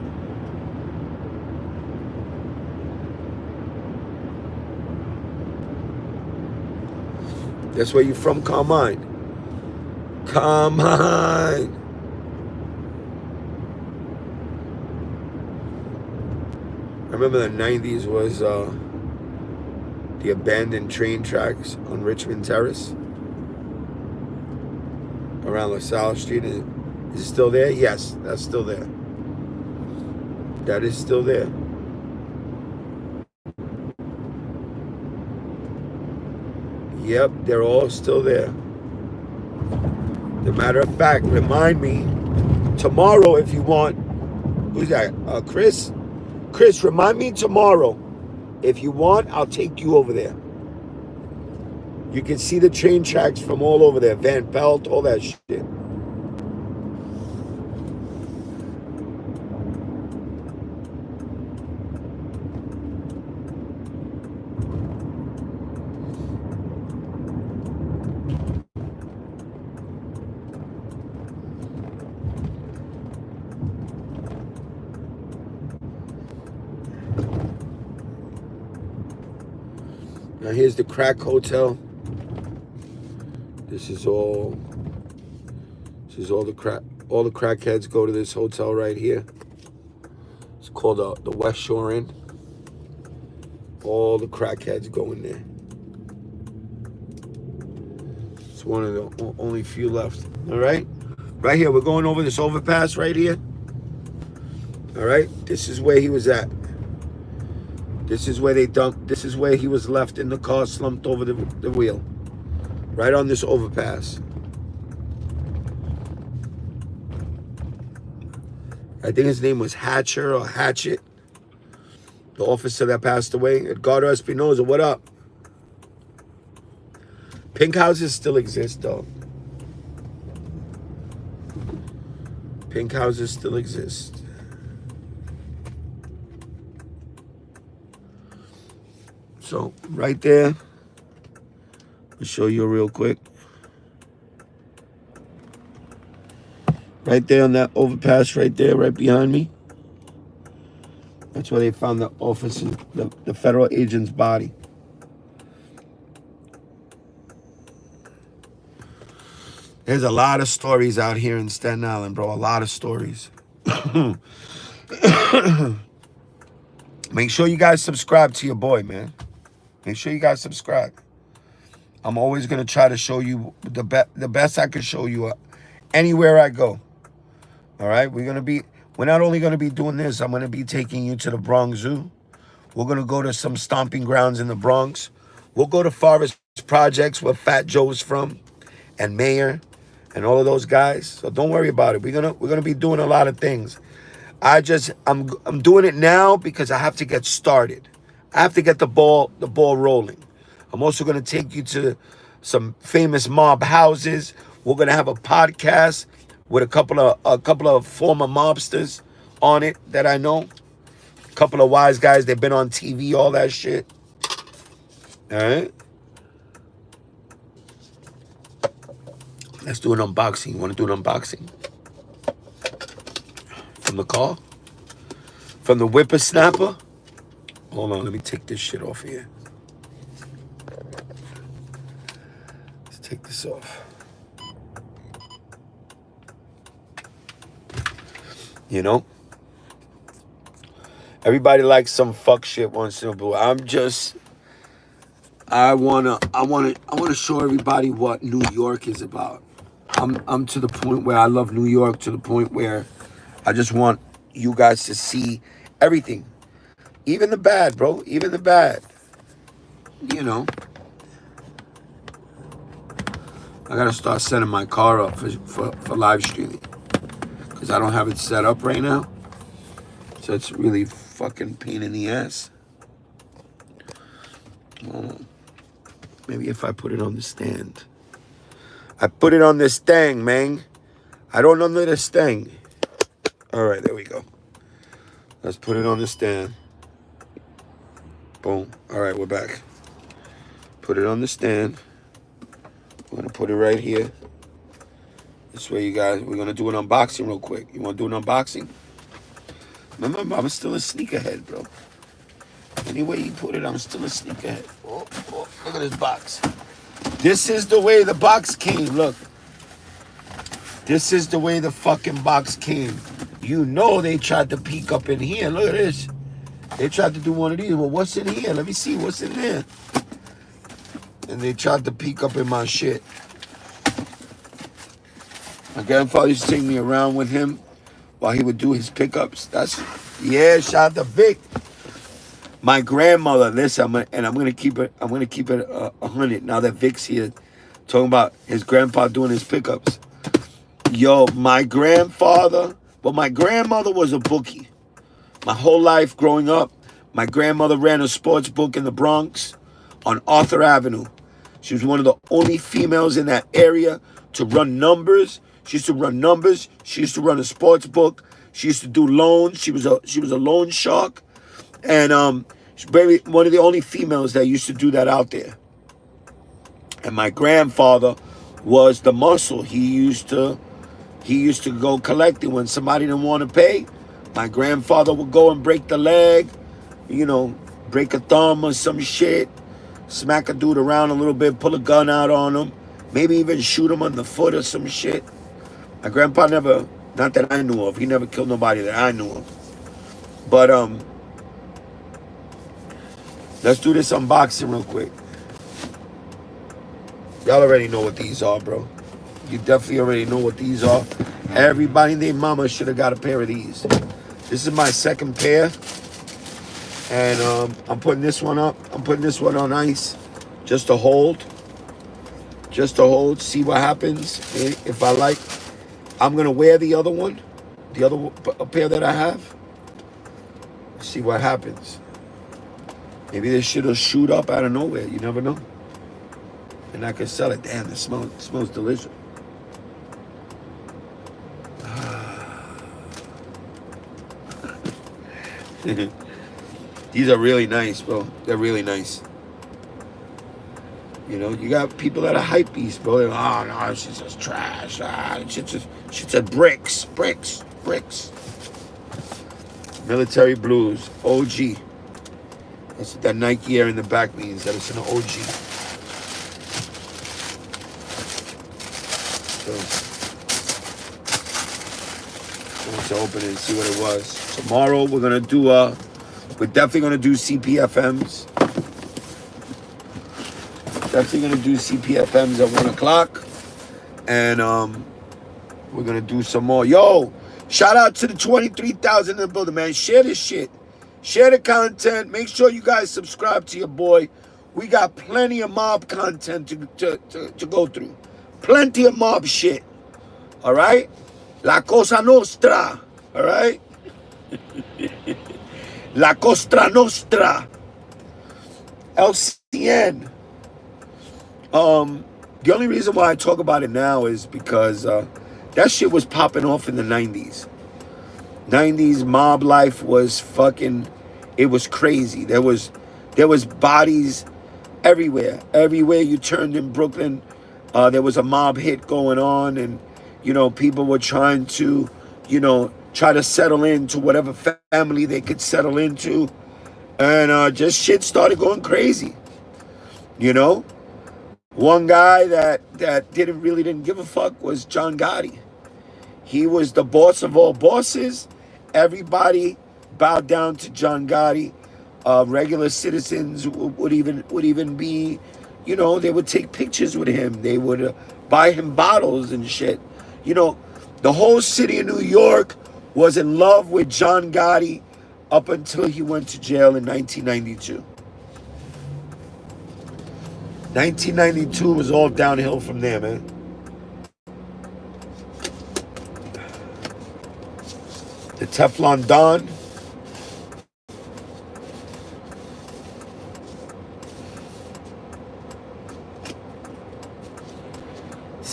That's where you from, Carmine. Carmine. I remember the 90s was the abandoned train tracks on Richmond Terrace around LaSalle Street. Is it still there? Yes, that's still there. That is still there. Yep, they're all still there. As a matter of fact, remind me tomorrow if you want. Who's that? Chris? Chris, remind me tomorrow. If you want, I'll take you over there. You can see the train tracks from all over there. Van Pelt, all that shit. Now here's the crack hotel. This is all the crackheads go to this hotel right here. It's called the West Shore Inn. All the crackheads go in there. It's one of the only few left. All right, right here. We're going over this overpass right here. All right, this is where he was at. This is where they dumped. This is where he was left in the car, slumped over the wheel. Right on this overpass. I think his name was Hatcher or Hatchet. The officer that passed away. Edgardo Espinoza, what up? Pink houses still exist, though. Pink houses still exist. So, right there, I'll show you real quick. Right there on that overpass right there, right behind me. That's where they found the officer, the federal agent's body. There's a lot of stories out here in Staten Island, bro. A lot of stories. Make sure you guys subscribe to your boy, man. Make sure you guys subscribe. I'm always going to try to show you the best I can show you anywhere I go. All right? We're not only going to be doing this, I'm going to be taking you to the Bronx Zoo. We're going to go to some stomping grounds in the Bronx. We'll go to Forest Projects where Fat Joe's from and Mayor and all of those guys. So don't worry about it. We're gonna be doing a lot of things. I'm doing it now because I have to get started. I have to get the ball rolling. I'm also gonna take you to some famous mob houses. We're gonna have a podcast with a couple of former mobsters on it that I know. A couple of wise guys. They've been on TV, all that shit. All right. Let's do an unboxing. You want to do an unboxing? From the car? From the whippersnapper? Hold on, let me take this shit off here. Let's take this off. You know? Everybody likes some fuck shit once in a while. I wanna show everybody what New York is about. I'm to the point where I love New York, to the point where I just want you guys to see everything. Even the bad, bro. Even the bad. You know. I gotta start setting my car up for live streaming. Because I don't have it set up right now. So it's really fucking pain in the ass. Maybe if I put it on the stand. I put it on this thing, man. I don't under this thing. All right, there we go. Let's put it on the stand. Boom. All right, we're back. Put it on the stand. We're going to put it right here. This way, you guys, we're going to do an unboxing real quick. You want to do an unboxing? Remember, I'm still a sneakerhead, bro. Any way you put it, I'm still a sneakerhead. Oh, look at this box. This is the way the box came. Look. This is the way the fucking box came. You know they tried to peek up in here. Look at this. They tried to do one of these. Well, what's in here? Let me see what's in there. And they tried to peek up in my shit. My grandfather used to take me around with him while he would do his pickups. Yeah, shout out to Vic. My grandmother, listen, I'm gonna keep it 100 now that Vic's here, talking about his grandpa doing his pickups. Yo, my grandmother was a bookie. My whole life growing up, my grandmother ran a sports book in the Bronx on Arthur Avenue. She was one of the only females in that area to run numbers. She used to run numbers. She used to run a sports book. She used to do loans. She was a loan shark. And she's one of the only females that used to do that out there. And my grandfather was the muscle. He used to go collecting when somebody didn't want to pay. My grandfather would go and break the leg, break a thumb or some shit, smack a dude around a little bit, pull a gun out on him, maybe even shoot him on the foot or some shit. My grandpa never, not that I knew of, he never killed nobody that I knew of. But let's do this unboxing real quick. Y'all already know what these are, bro. You definitely already know what these are. Everybody and their mama should have got a pair of these. This is my second pair. And I'm putting this one up. I'm putting this one on ice. Just to hold. Just to hold. See what happens. If I like. I'm going to wear the other one. The other pair that I have. See what happens. Maybe this shit will shoot up out of nowhere. You never know. And I could sell it. Damn, it smells delicious. These are really nice, bro. They're really nice. You got people that are hype beasts, bro. They're like, oh no, shit's just trash. Shit's just bricks. Military blues, OG. That's what that Nike Air in the back means. That it's an OG. So, I want to open it and see what it was. Tomorrow we're gonna do we're definitely gonna do CPFMs. Definitely gonna do CPFMs at 1 o'clock. And we're gonna do some more. Yo, shout out to the 23,000 in the building, man. Share this shit. Share the content. Make sure you guys subscribe to your boy. We got plenty of mob content to go through. Plenty of mob shit. All right? La Cosa Nostra. All right? La Cosa Nostra. LCN. The only reason why I talk about it now is because that shit was popping off in the 90s. 90s mob life was fucking, it was crazy. There was bodies everywhere. Everywhere you turned in Brooklyn, there was a mob hit going on, and people were trying to, try to settle into whatever family they could settle into, and just shit started going crazy. One guy that didn't give a fuck was John Gotti. He was the boss of all bosses. Everybody bowed down to John Gotti. Regular citizens would even be, they would take pictures with him. They would buy him bottles and shit. The whole city of New York was in love with John Gotti up until he went to jail in 1992. 1992 was all downhill from there, man. The Teflon Don.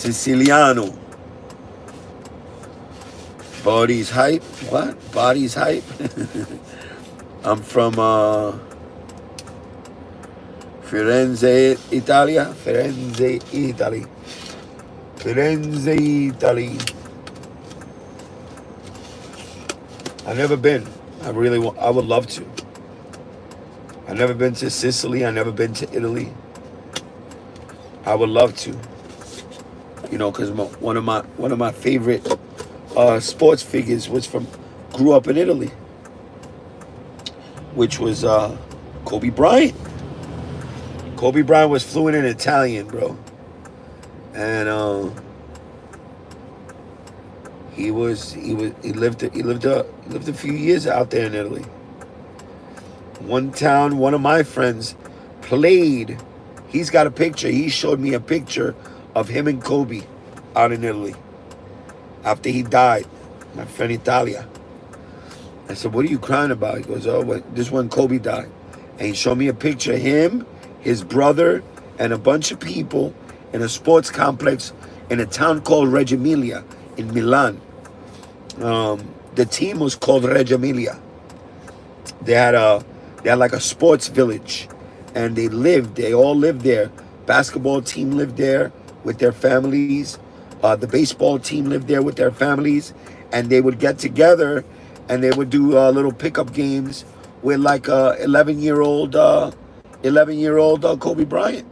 Siciliano. Body's hype. What? Body's hype? I'm from Firenze, Italia. Firenze, Italy. Firenze, Italy. I've never been. I would love to. I've never been to Sicily. I've never been to Italy. I would love to. You know, because one of my favorite sports figures grew up in Italy, which was Kobe Bryant. Kobe Bryant was fluent in Italian, bro, and he lived a few years out there in Italy. One town, one of my friends played. He's got a picture. He showed me a picture of him and Kobe out in Italy after he died. My friend Italia. I said, "What are you crying about?" He goes, "Oh, this when Kobe died." And he showed me a picture of him, his brother, and a bunch of people in a sports complex in a town called Reggio Emilia in Milan. The team was called Reggio Emilia. They had like a sports village, and they all lived there. Basketball team lived there with their families. The baseball team lived there with their families, and they would get together and they would do little pickup games with like 11-year-old Kobe Bryant.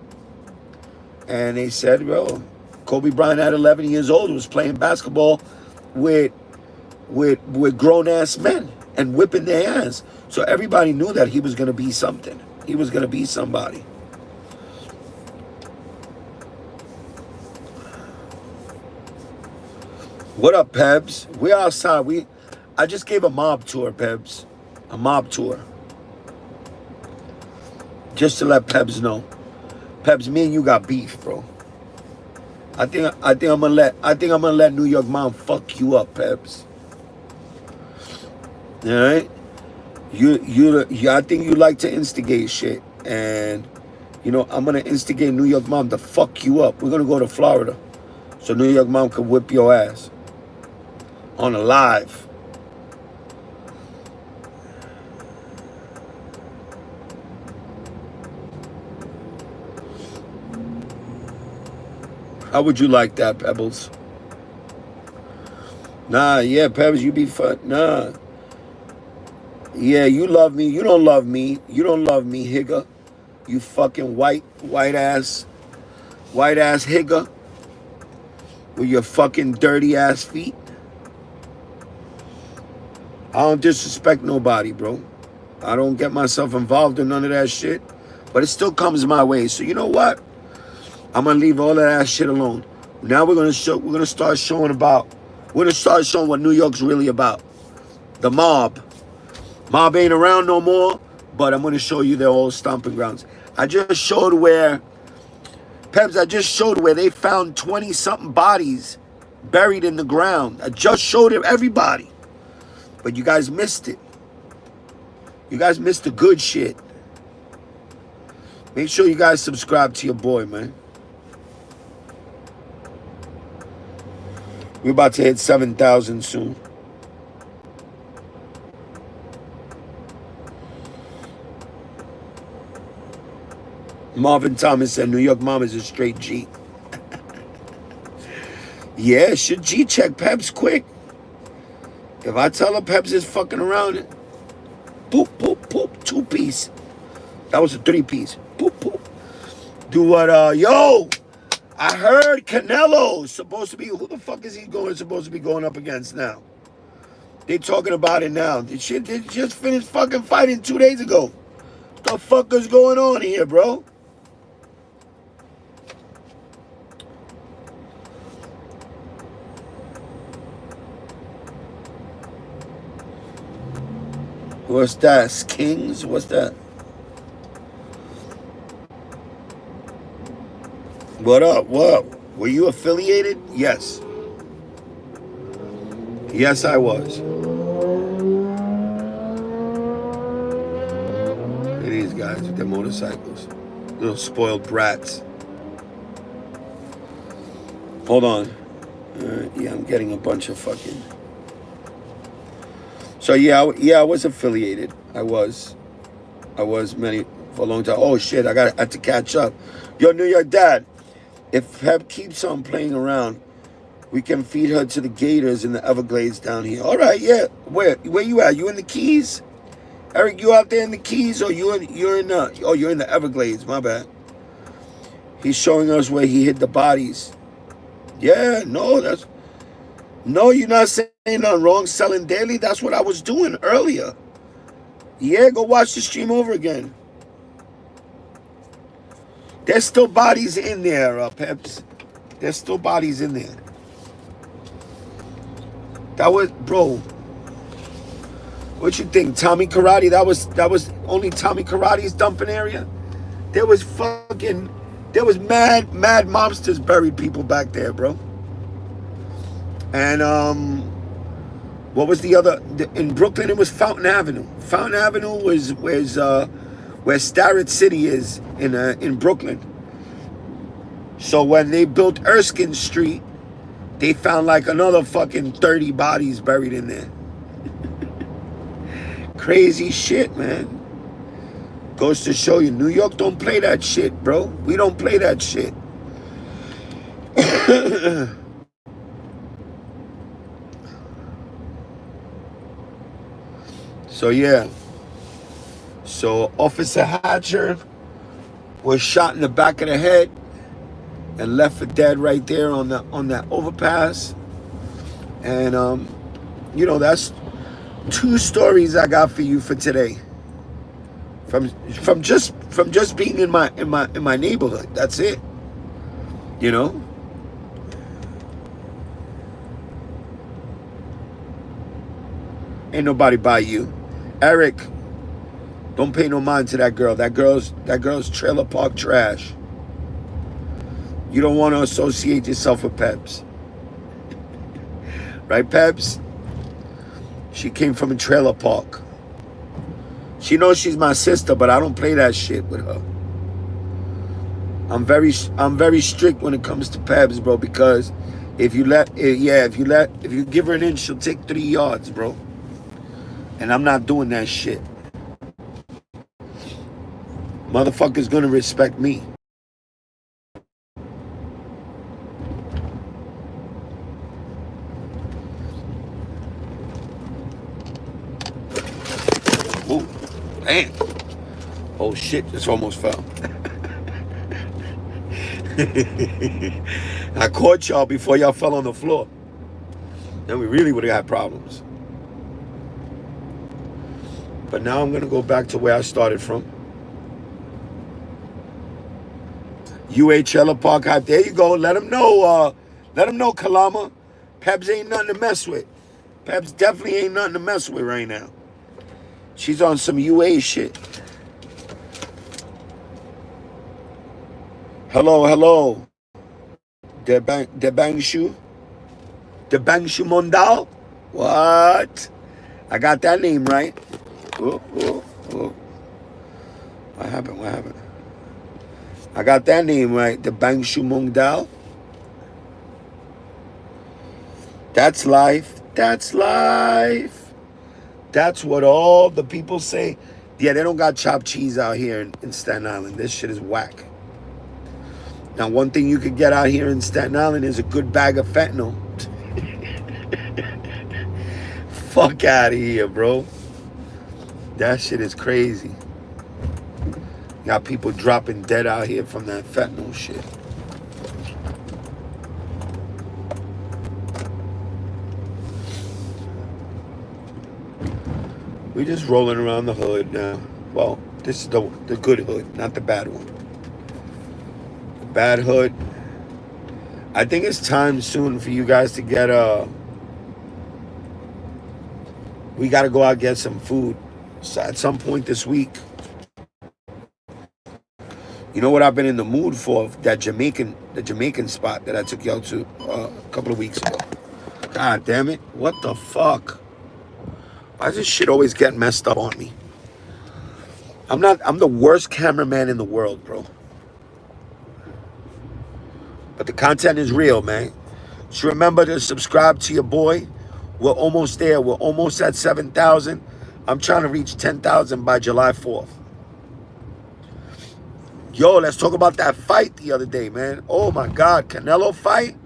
And they said, well, Kobe Bryant at 11 years old was playing basketball with grown ass men and whipping their ass. So everybody knew that he was going to be something. He was going to be somebody. What up, Pebs? We're outside. I just gave a mob tour, Pebs. A mob tour. Just to let Pebs know. Pebs, me and you got beef, bro. I think I'm gonna let New York Mom fuck you up, Pebs. All right? I think you like to instigate shit, and you know I'm gonna instigate New York Mom to fuck you up. We're gonna go to Florida, so New York Mom can whip your ass on a live. How would you like that, Pebbles? Nah, yeah, Pebbles, you be fun. Nah. Yeah, you love me. You don't love me. You don't love me, Higga. You fucking white ass Higga. With your fucking dirty ass feet. I don't disrespect nobody, bro. I don't get myself involved in none of that shit. But it still comes my way. So you know what? I'm gonna leave all of that shit alone. Now we're gonna start showing what New York's really about. The mob. Mob ain't around no more, but I'm gonna show you their old stomping grounds. I just showed where they found 20-something bodies buried in the ground. I just showed everybody. But you guys missed it. You guys missed the good shit. Make sure you guys subscribe to your boy, man. We're about to hit 7,000 soon. Marvin Thomas said New York Mom is a straight G. Yeah, should G check Peps quick. If I tell her Peps is fucking around it, boop, boop, boop, 2-piece. That was a 3-piece. Boop, boop. Do what, yo, I heard Canelo's supposed to be, who the fuck is he supposed to be going up against now? They talking about it now. They just finished fucking fighting 2 days ago. What the fuck is going on here, bro? What's that? Kings? What's that? What up? What? Were you affiliated? Yes. Yes, I was. Look at these guys with their motorcycles. Little spoiled brats. Hold on. Yeah, I'm getting a bunch of fucking. So yeah, I was affiliated. I was many for a long time. Oh shit, I had to catch up. Yo, New York Dad, if Pep keeps on playing around, we can feed her to the gators in the Everglades down here. All right, yeah. Where you at? You in the Keys? Eric, you out there in the Keys, or you're in the Everglades? My bad. He's showing us where he hid the bodies. Yeah, no, you're not saying nothing wrong. Selling daily, that's what I was doing earlier. Yeah, go watch the stream over again. There's still bodies in there, Peps. There's still bodies in there. That was, bro. What you think, Tommy Karate? That was only Tommy Karate's dumping area. There was mad mobsters buried people back there, bro. And what was the other in Brooklyn? It was Fountain Avenue. Fountain Avenue was where Starrett City is in Brooklyn. So when they built Erskine Street, they found like another fucking 30 bodies buried in there. Crazy shit, man. Goes to show you, New York don't play that shit, bro. We don't play that shit. So yeah. So Officer Hatcher was shot in the back of the head and left for dead right there on that overpass. And that's 2 stories I got for you for today. From just being in my neighborhood. That's it. You know? Ain't nobody by you. Eric, don't pay no mind to that girl. That girl's trailer park trash. You don't want to associate yourself with Peps. Right, Peps? She came from a trailer park. She knows she's my sister, but I don't play that shit with her. I'm very strict when it comes to Peps, bro, because if you give her an inch, she'll take 3 yards, bro. And I'm not doing that shit. Motherfucker's gonna respect me. Ooh, damn. Oh shit, this almost fell. I caught y'all before y'all fell on the floor. Then we really would have had problems. But now I'm gonna go back to where I started from. UH Park hype. There you go. Let them know, Kalama. Peps ain't nothing to mess with. Peps definitely ain't nothing to mess with right now. She's on some UA shit. Hello. The Bangshu Mondal? What? I got that name right. Oh. What happened? I got that name right. The Bangshu Mondal. That's life. That's what all the people say. Yeah, they don't got chopped cheese out here in Staten Island. This shit is whack. Now, one thing you could get out here in Staten Island is a good bag of fentanyl. Fuck out of here, bro. That shit is crazy. Got people dropping dead out here from that fentanyl shit. We just rolling around the hood now. Well, this is the good hood, not the bad one. The bad hood. I think it's time soon for you guys to get we got to go out and get some food. So at some point this week. You know what I've been in the mood for? The Jamaican spot that I took y'all to a couple of weeks ago. God damn it. What the fuck? Why does this shit always get messed up on me? I'm the worst cameraman in the world, bro. But the content is real, man. So remember to subscribe to your boy. We're almost there. We're almost at 7,000. I'm trying to reach 10,000 by July 4th. Yo, let's talk about that fight the other day, man. Oh my God, Canelo fight.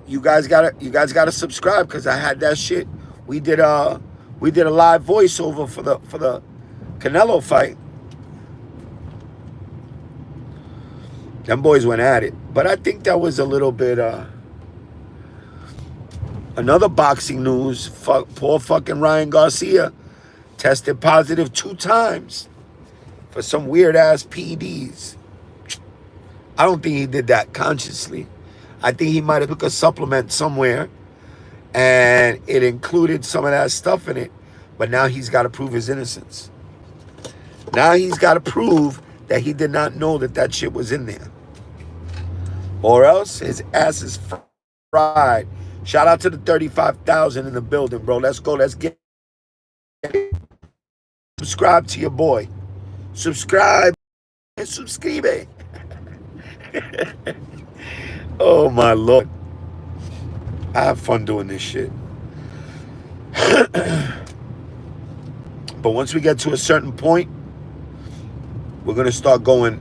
You guys gotta subscribe because I had that shit. We did a live voiceover for the Canelo fight. Them boys went at it, but I think that was a little bit. Another boxing news. Poor fucking Ryan Garcia tested positive 2 times for some weird ass PEDs. I don't think he did that consciously. I think he might have took a supplement somewhere and it included some of that stuff in it. But now he's got to prove his innocence. Now he's got to prove that he did not know that that shit was in there. Or else his ass is fried. Shout out to the 35,000 in the building, bro. Let's go. Let's get it. Subscribe to your boy. Subscribe and subscribe. Oh, my Lord. I have fun doing this shit. But once we get to a certain point, we're going to start going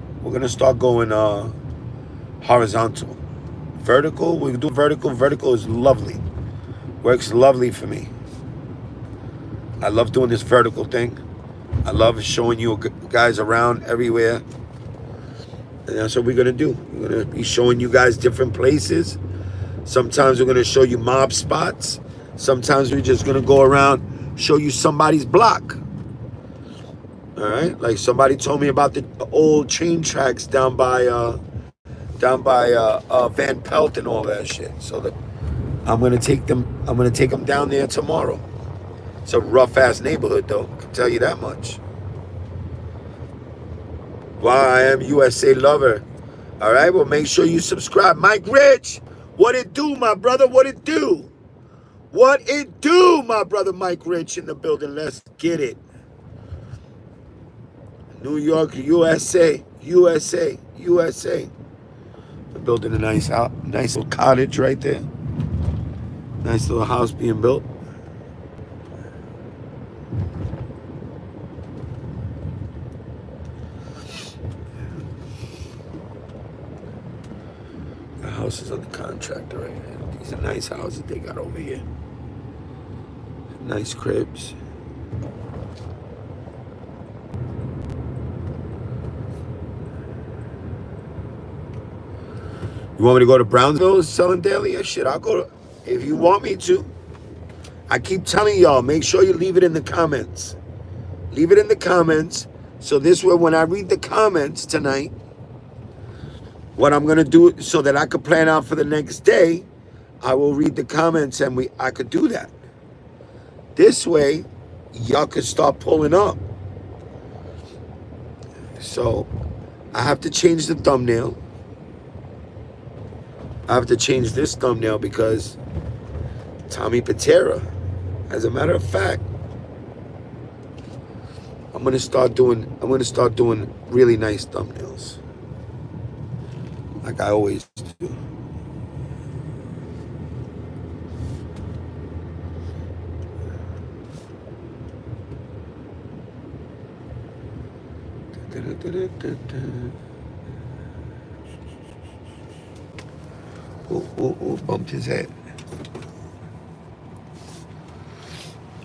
horizontal. Vertical, we can do vertical. Vertical is lovely. Works lovely for me. I love doing this vertical thing. I love showing you guys around everywhere. And that's what we're going to do. We're going to be showing you guys different places. Sometimes we're going to show you mob spots. Sometimes we're just going to go around, show you somebody's block. All right? Like somebody told me about the old train tracks down by Van Pelt and all that shit. So that I'm gonna take them down there tomorrow. It's a rough ass neighborhood though, I can tell you that much. Wow, I am USA lover. All right, well make sure you subscribe. Mike Rich, what it do, my brother? What it do? What it do, my brother Mike Rich in the building. Let's get it. New York, USA, USA, USA. We're building a nice house, nice little cottage right there. Nice little house being built. The house is under contract right now. These are nice houses they got over here. Nice cribs. You want me to go to Brownsville selling daily? Shit, I'll go to, if you want me to. I keep telling y'all, make sure you leave it in the comments. Leave it in the comments. So this way, when I read the comments tonight, what I'm going to do so that I could plan out for the next day, I will read the comments and I could do that. This way, y'all could start pulling up. So I have to change the thumbnail. I have to change this thumbnail because Tommy Patera, as a matter of fact, I'm gonna start doing really nice thumbnails. Like I always do. Ooh, bumped his head.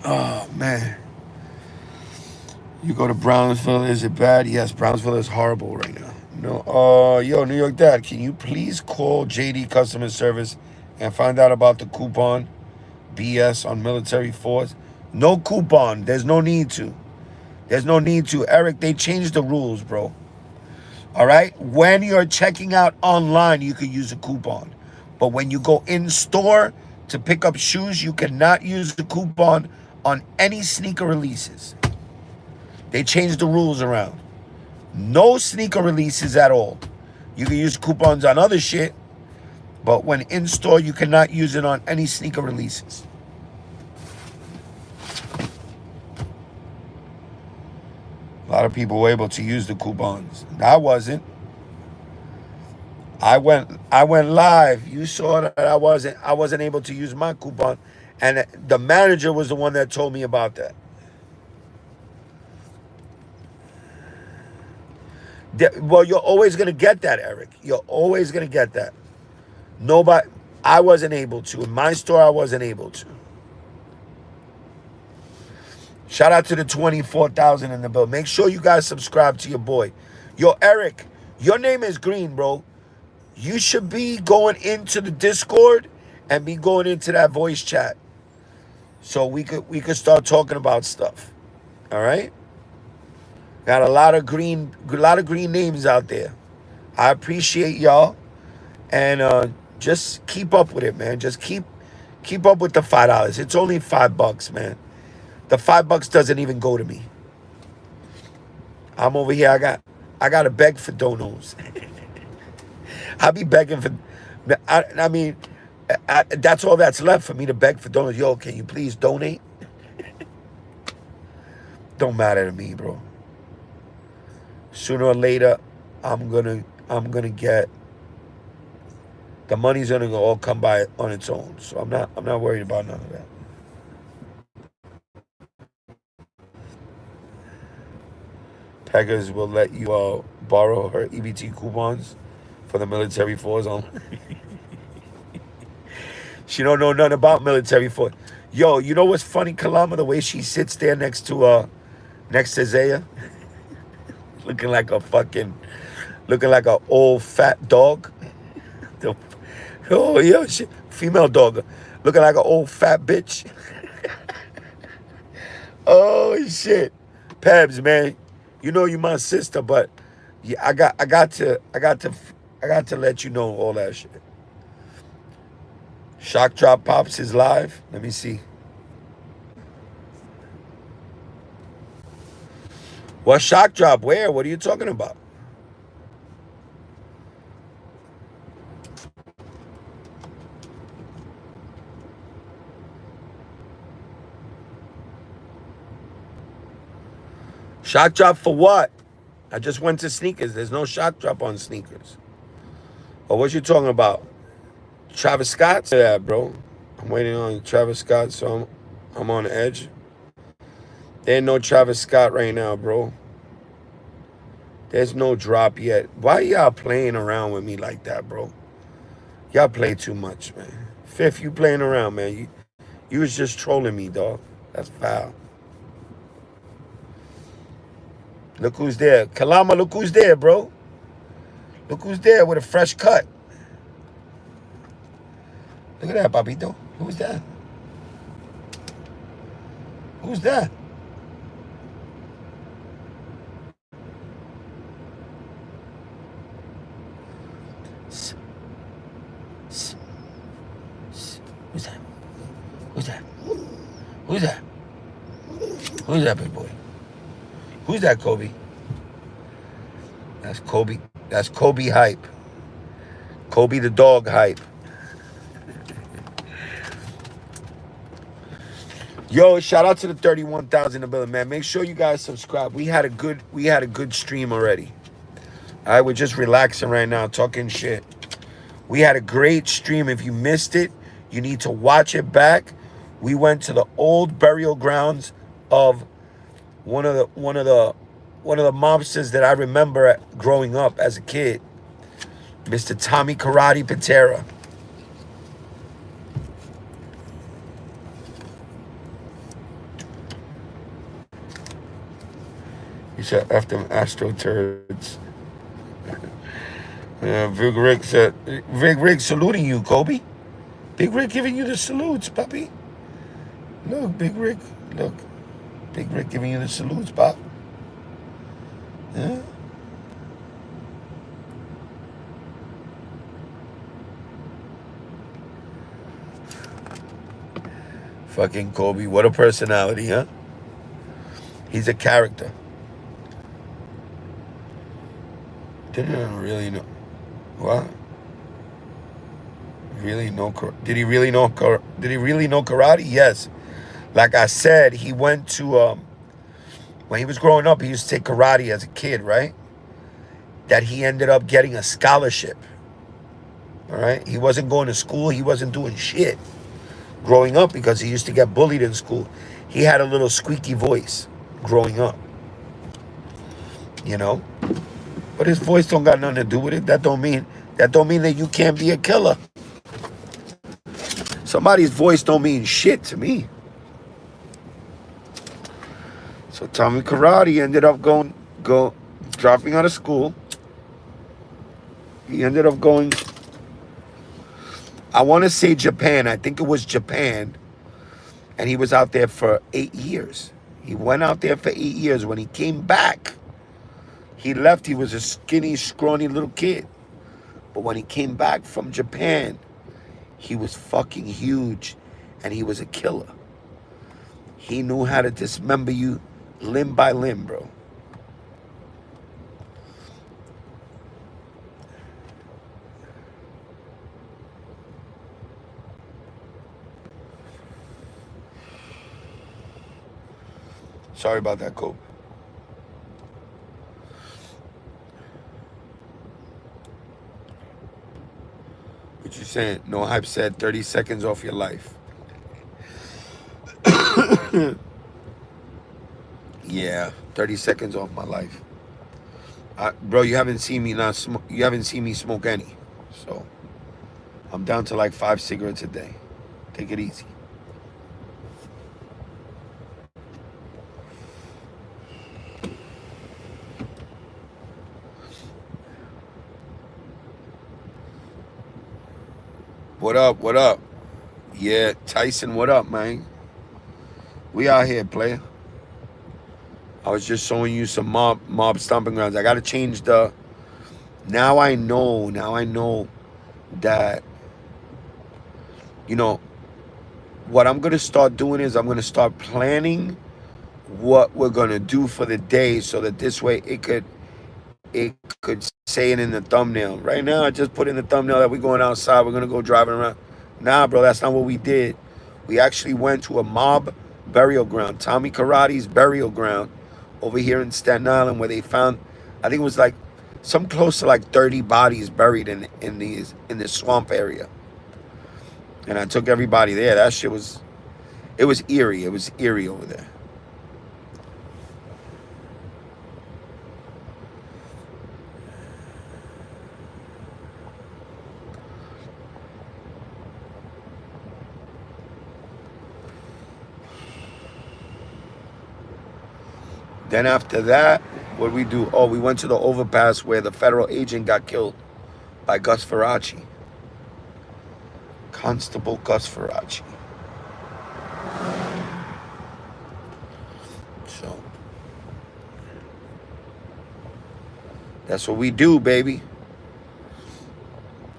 Oh, man. You go to Brownsville, is it bad? Yes, Brownsville is horrible right now. No, yo, New York Dad, can you please call JD Customer Service and find out about the coupon BS on military force? No coupon. There's no need to. There's no need to. Eric, they changed the rules, bro. All right? When you're checking out online, you can use a coupon. But when you go in store to pick up shoes, you cannot use the coupon on any sneaker releases. They changed the rules around. No sneaker releases at all. You can use coupons on other shit, but when in store, you cannot use it on any sneaker releases. A lot of people were able to use the coupons. I wasn't. I went live. You saw that I wasn't able to use my coupon, and the manager was the one that told me about that. Well, you're always gonna get that, Eric. You're always gonna get that. Nobody. I wasn't able to. In my store, I wasn't able to. Shout out to the 24,000 in the bill. Make sure you guys subscribe to your boy. Yo, Eric, your name is Green, bro. You should be going into the Discord and be going into that voice chat, so we could start talking about stuff. All right? Got a lot of green names out there. I appreciate y'all, and just keep up with it, man. Just keep up with the $5. It's only $5, man. The $5 doesn't even go to me. I'm over here. I got to beg for donos. I be begging for. I mean, that's all that's left for me to beg for donos. Yo, can you please donate? Don't matter to me, bro. Sooner or later, I'm gonna get. The money's gonna all come by on its own. So I'm not worried about none of that. Peggers will let you borrow her EBT coupons for the military force on. She don't know nothing about military force. Yo, you know what's funny, Kalama? The way she sits there next to Zaya, looking like an old fat dog. Oh yeah, female dog, looking like an old fat bitch. Oh shit, Pebs, man. You know you my sister, but yeah, I got to let you know all that shit. Shock Drop Pops is live. Let me see. What Shock Drop? Where? What are you talking about? Shock Drop for what? I just went to sneakers. There's no Shock Drop on sneakers. Or what you talking about? Travis Scott? Yeah, bro. I'm waiting on Travis Scott, so I'm on the edge. There ain't no Travis Scott right now, bro. There's no drop yet. Why y'all playing around with me like that, bro? Y'all play too much, man. Fifth, you playing around, man. You was just trolling me, dog. That's foul. Look who's there. Kalama, look who's there, bro. Look who's there with a fresh cut. Look at that, Papito. Who's that? Who's that? Who's that? Who's that? Who's that? Who's that, big boy? Who's that, Kobe? That's Kobe. That's Kobe hype. Kobe the dog hype. Yo, shout out to the 31,000 in the building, man. Make sure you guys subscribe. We had a good stream already. All right, we're just relaxing right now, talking shit. We had a great stream. If you missed it, you need to watch it back. We went to the old burial grounds of one of the mobsters that I remember growing up as a kid, Mr. Tommy Karate Patera. He said, F them Astro turds. Big Rick said, Big Rick saluting you, Kobe. Big Rick giving you the salutes, puppy. Look, Big Rick, look. Big Rick giving you the salutes, Pop. Yeah. Fucking Kobe, what a personality, huh? He's a character. Didn't really know. What? Really know? Did he really know? Did he really know karate? Yes. Like I said, he went to when he was growing up. He used to take karate as a kid, right? That he ended up getting a scholarship All right? He wasn't going to school. He wasn't doing shit growing up because he used to get bullied in school. He had a little squeaky voice growing up, you know? But his voice don't got nothing to do with it. That don't mean that you can't be a killer. Somebody's voice don't mean shit to me. So Tommy Karate ended up dropping out of school. He ended up going, I want to say Japan. I think it was Japan. And he was out there for 8 years. He went out there for 8 years. When he came back, he left. He was a skinny, scrawny little kid. But when he came back from Japan, he was fucking huge. And he was a killer. He knew how to dismember you limb by limb, bro. Sorry about that, Cope. What you saying? No Hype said 30 seconds off your life. Yeah, 30 seconds off my life. Bro, you haven't seen me you haven't seen me smoke any. So I'm down to like 5 cigarettes a day. Take it easy. What up? What up? Yeah, Tyson, what up, man? We out here, player. I was just showing you some mob stomping grounds. I gotta change the. Now I know that, you know, what I'm gonna start doing is I'm gonna start planning what we're gonna do for the day, so that this way it could say it in the thumbnail. Right now, I just put in the thumbnail that we're going outside. We're gonna go driving around. Nah, bro, that's not what we did. We actually went to a mob burial ground, Tommy Karate's burial ground, over here in Staten Island, where they found, I think it was like some close to like 30 bodies buried in this swamp area. And I took everybody there. That shit was, it was eerie. It was eerie over there. Then after that, what did we do? Oh, we went to the overpass where the federal agent got killed by Gus Faraci. Constable Gus Faraci. So that's what we do, baby.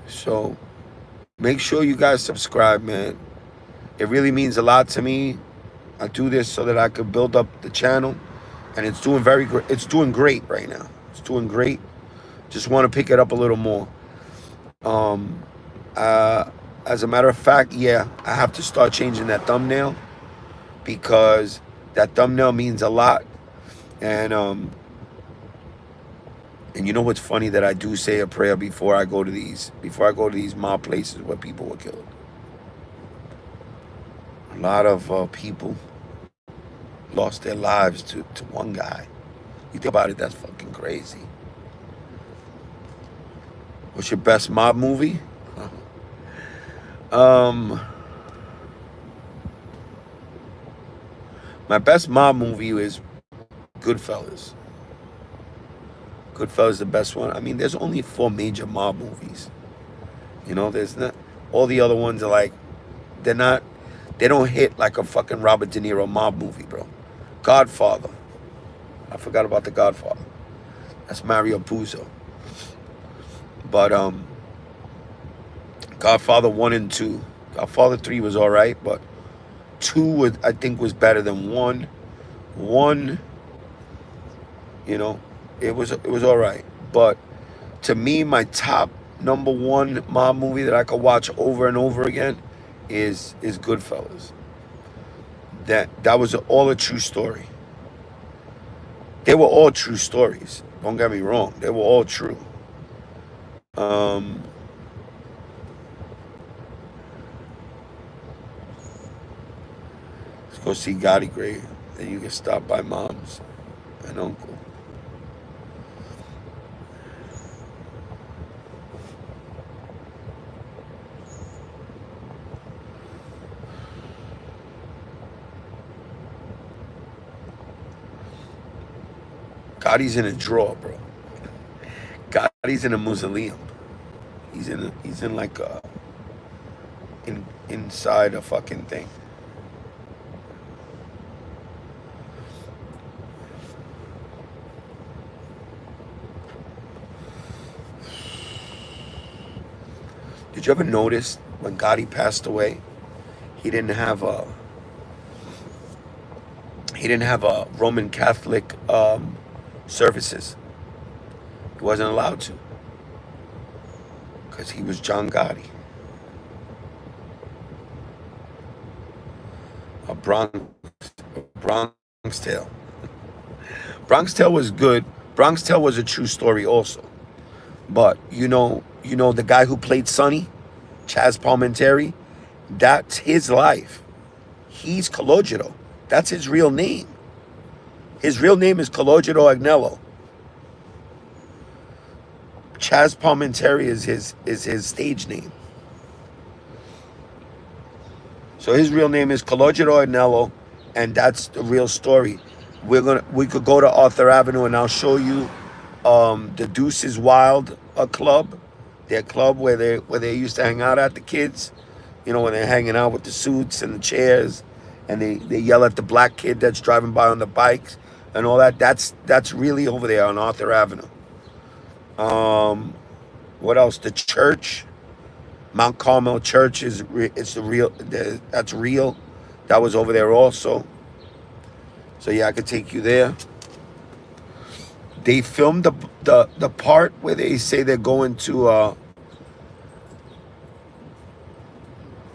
So make sure you guys subscribe, man. It really means a lot to me. I do this so that I could build up the channel. And it's doing it's doing great right now. It's doing great. Just want to pick it up a little more. As a matter of fact, yeah, I have to start changing that thumbnail, because that thumbnail means a lot. And you know what's funny? That I do say a prayer before I go to these mob places where people were killed. A lot of people lost their lives to one guy. You think about it, that's fucking crazy. What's your best mob movie? My best mob movie is Goodfellas. Goodfellas is the best one. I mean, there's only 4 major mob movies. You know, there's not, all the other ones are like, they don't hit like a fucking Robert De Niro mob movie, bro. Godfather. I forgot about The Godfather. That's Mario Puzo. But Godfather 1 and 2. Godfather 3 was all right, but 2 I think was better than 1. 1, you know, it was all right. But to me, my top number 1 mob movie that I could watch over and over again is Goodfellas. That was all a true story. They were all true stories. Don't get me wrong. They were all true. Go see Gotti grave. Then you can stop by mom's and uncle. Gotti's in a drawer, bro. Gotti's in a mausoleum. He's in like a inside a fucking thing. Did you ever notice when Gotti passed away, he didn't have a Roman Catholic services. He wasn't allowed to, because he was John Gotti. A Bronx Tale. Bronx Tale was good. Bronx Tale was a true story also. But you know the guy who played Sonny, Chaz Palminteri, that's his life. He's Calogero. That's his real name. His real name is Calogero Agnello. Chaz Palminteri is his stage name. So his real name is Calogero Agnello, and that's the real story. We could go to Arthur Avenue and I'll show you the Deuces Wild club, their club where they used to hang out at, the kids, you know, when they're hanging out with the suits and the chairs, and they yell at the black kid that's driving by on the bikes and all that. That's really over there on Arthur Avenue. What else? The church, Mount Carmel Church that's real. That was over there also. So yeah, I could take you there. They filmed the part where they say they're going to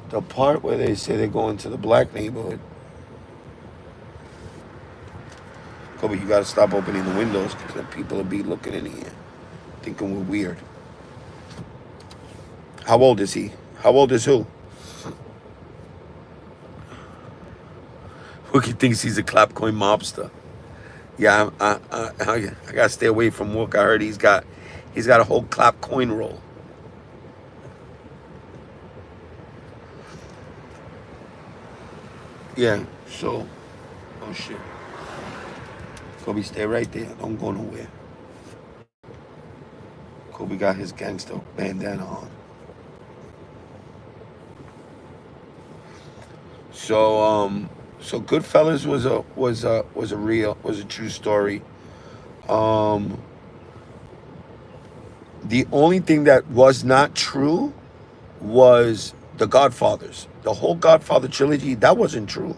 the part where they say they're going to the black neighborhood. Kobe, you gotta stop opening the windows because then people will be looking in here, thinking we're weird. How old is he? How old is who? Wookie thinks he's a clapcoin mobster. Yeah, I gotta stay away from Wook. I heard he's got a whole clapcoin roll. Yeah, so, oh shit. Kobe, stay right there. Don't go nowhere. Kobe got his gangster bandana on. So Goodfellas was a true story. The only thing that was not true was The Godfathers. The whole Godfather trilogy, that wasn't true.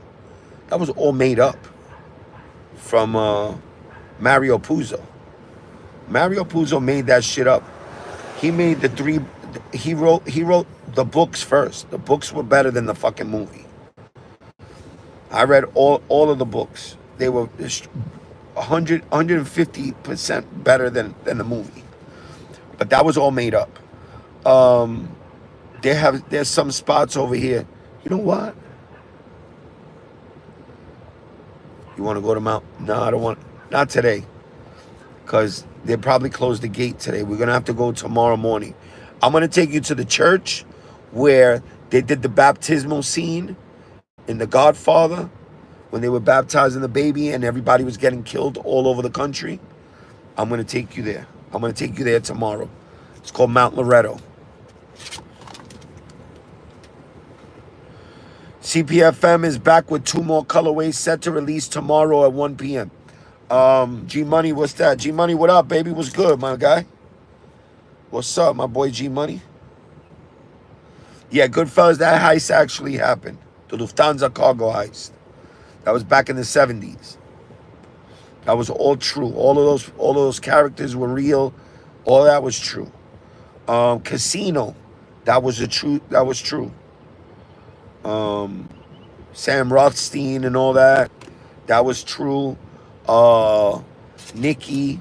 That was all made up from Mario Puzo. Mario Puzo made that shit up. He made he wrote the books first. The books were better than the fucking movie. I read all of the books. They were 150% better than the movie. But that was all made up. There's some spots over here. You know what? You want to go to Mount? No, I don't want. Not today. Because they probably closed the gate today. We're going to have to go tomorrow morning. I'm going to take you to the church where they did the baptismal scene in The Godfather, when they were baptizing the baby and everybody was getting killed all over the country. I'm going to take you there. I'm going to take you there tomorrow. It's called Mount Loretto. CPFM is back with 2 more colorways set to release tomorrow at 1 p.m. G Money, what's that? G Money, what up, baby? What's good, my guy? What's up, my boy G Money? Yeah, Goodfellas, that heist actually happened. The Lufthansa cargo heist. That was back in the 70s. That was all true. All of those characters were real. All that was true. Casino, that was true. Sam Rothstein and all that, that was true. Nikki's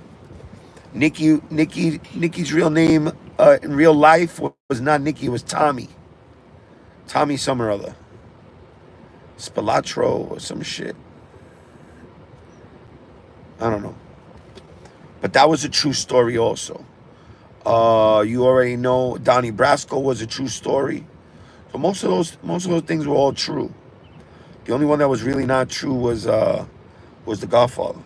real name in real life was not Nikki, it was Tommy some or other. Spilatro or some shit. I don't know. But that was a true story also. You already know Donnie Brasco was a true story. So most of those things were all true. The only one that was really not true was The Godfather.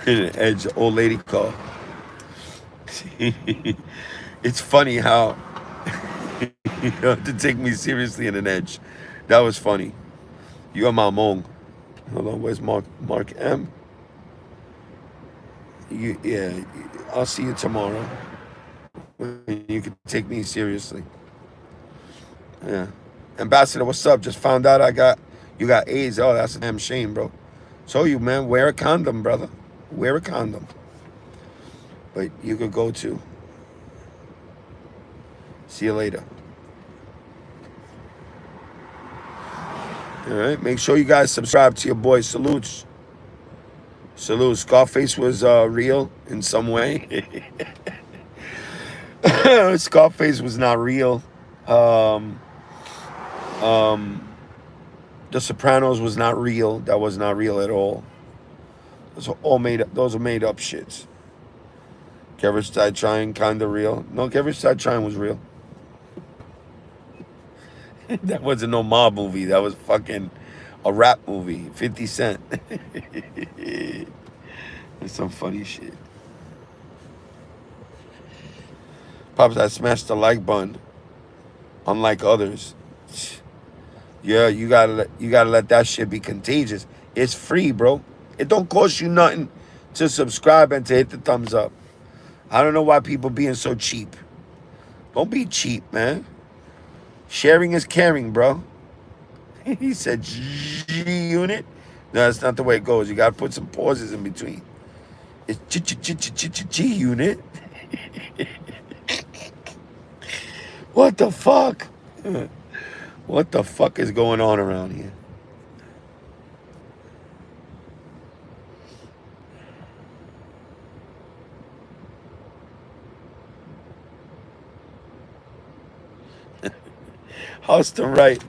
Edge, old lady call. It's funny how you have to take me seriously in an edge. That was funny. You are my mong. Hold on, where's Mark M? Yeah, I'll see you tomorrow. You can take me seriously. Yeah. Ambassador, what's up? Just found out you got AIDS. Oh, that's a damn shame, bro. So you, man, wear a condom, brother. Wear a condom. But you could go too. See you later. All right. Make sure you guys subscribe to your boy. Salutes. Salute. Scarface was real in some way. Scarface was not real. The Sopranos was not real. That was not real at all. Those are all made up. Those are made up shits. Garbage Side Trying, kinda real. No, Garbage Side Trying was real. That wasn't no mob movie. That was fucking a rap movie. 50 Cent. That's some funny shit. Pops, I smashed the like button. Unlike others. Yeah, you gotta let that shit be contagious. It's free, bro. It don't cost you nothing to subscribe and to hit the thumbs up. I don't know why people being so cheap. Don't be cheap, man. Sharing is caring, bro. He said G unit. No, that's not the way it goes. You gotta put some pauses in between. It's G unit. What the fuck? What the fuck is going on around here? Austin Wright.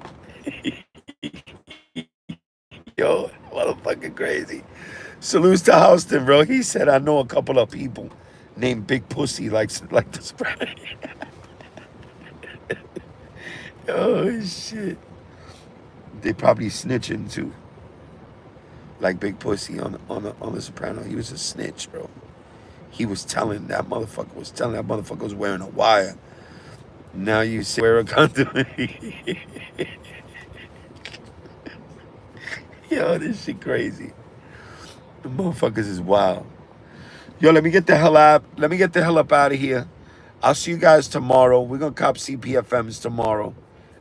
Yo, motherfucking crazy. Salutes to Houston, bro. He said, I know a couple of people named Big Pussy like the spread. Oh, shit. They probably snitching, too. Like Big Pussy on the Soprano. He was a snitch, bro. He was telling that motherfucker was wearing a wire. Now you say wear a condom. Yo, this shit crazy. The motherfuckers is wild. Yo, let me get the hell up out of here. I'll see you guys tomorrow. We're gonna cop CPFMs tomorrow,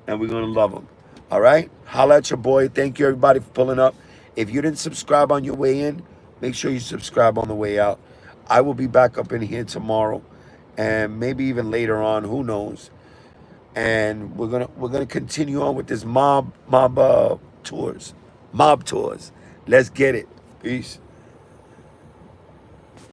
and we're gonna love them. All right? Holla at your boy. Thank you, everybody, for pulling up. If you didn't subscribe on your way in, make sure you subscribe on the way out. I will be back up in here tomorrow, and maybe even later on. Who knows? And we're gonna continue on with this mob tours. Let's get it. Peace.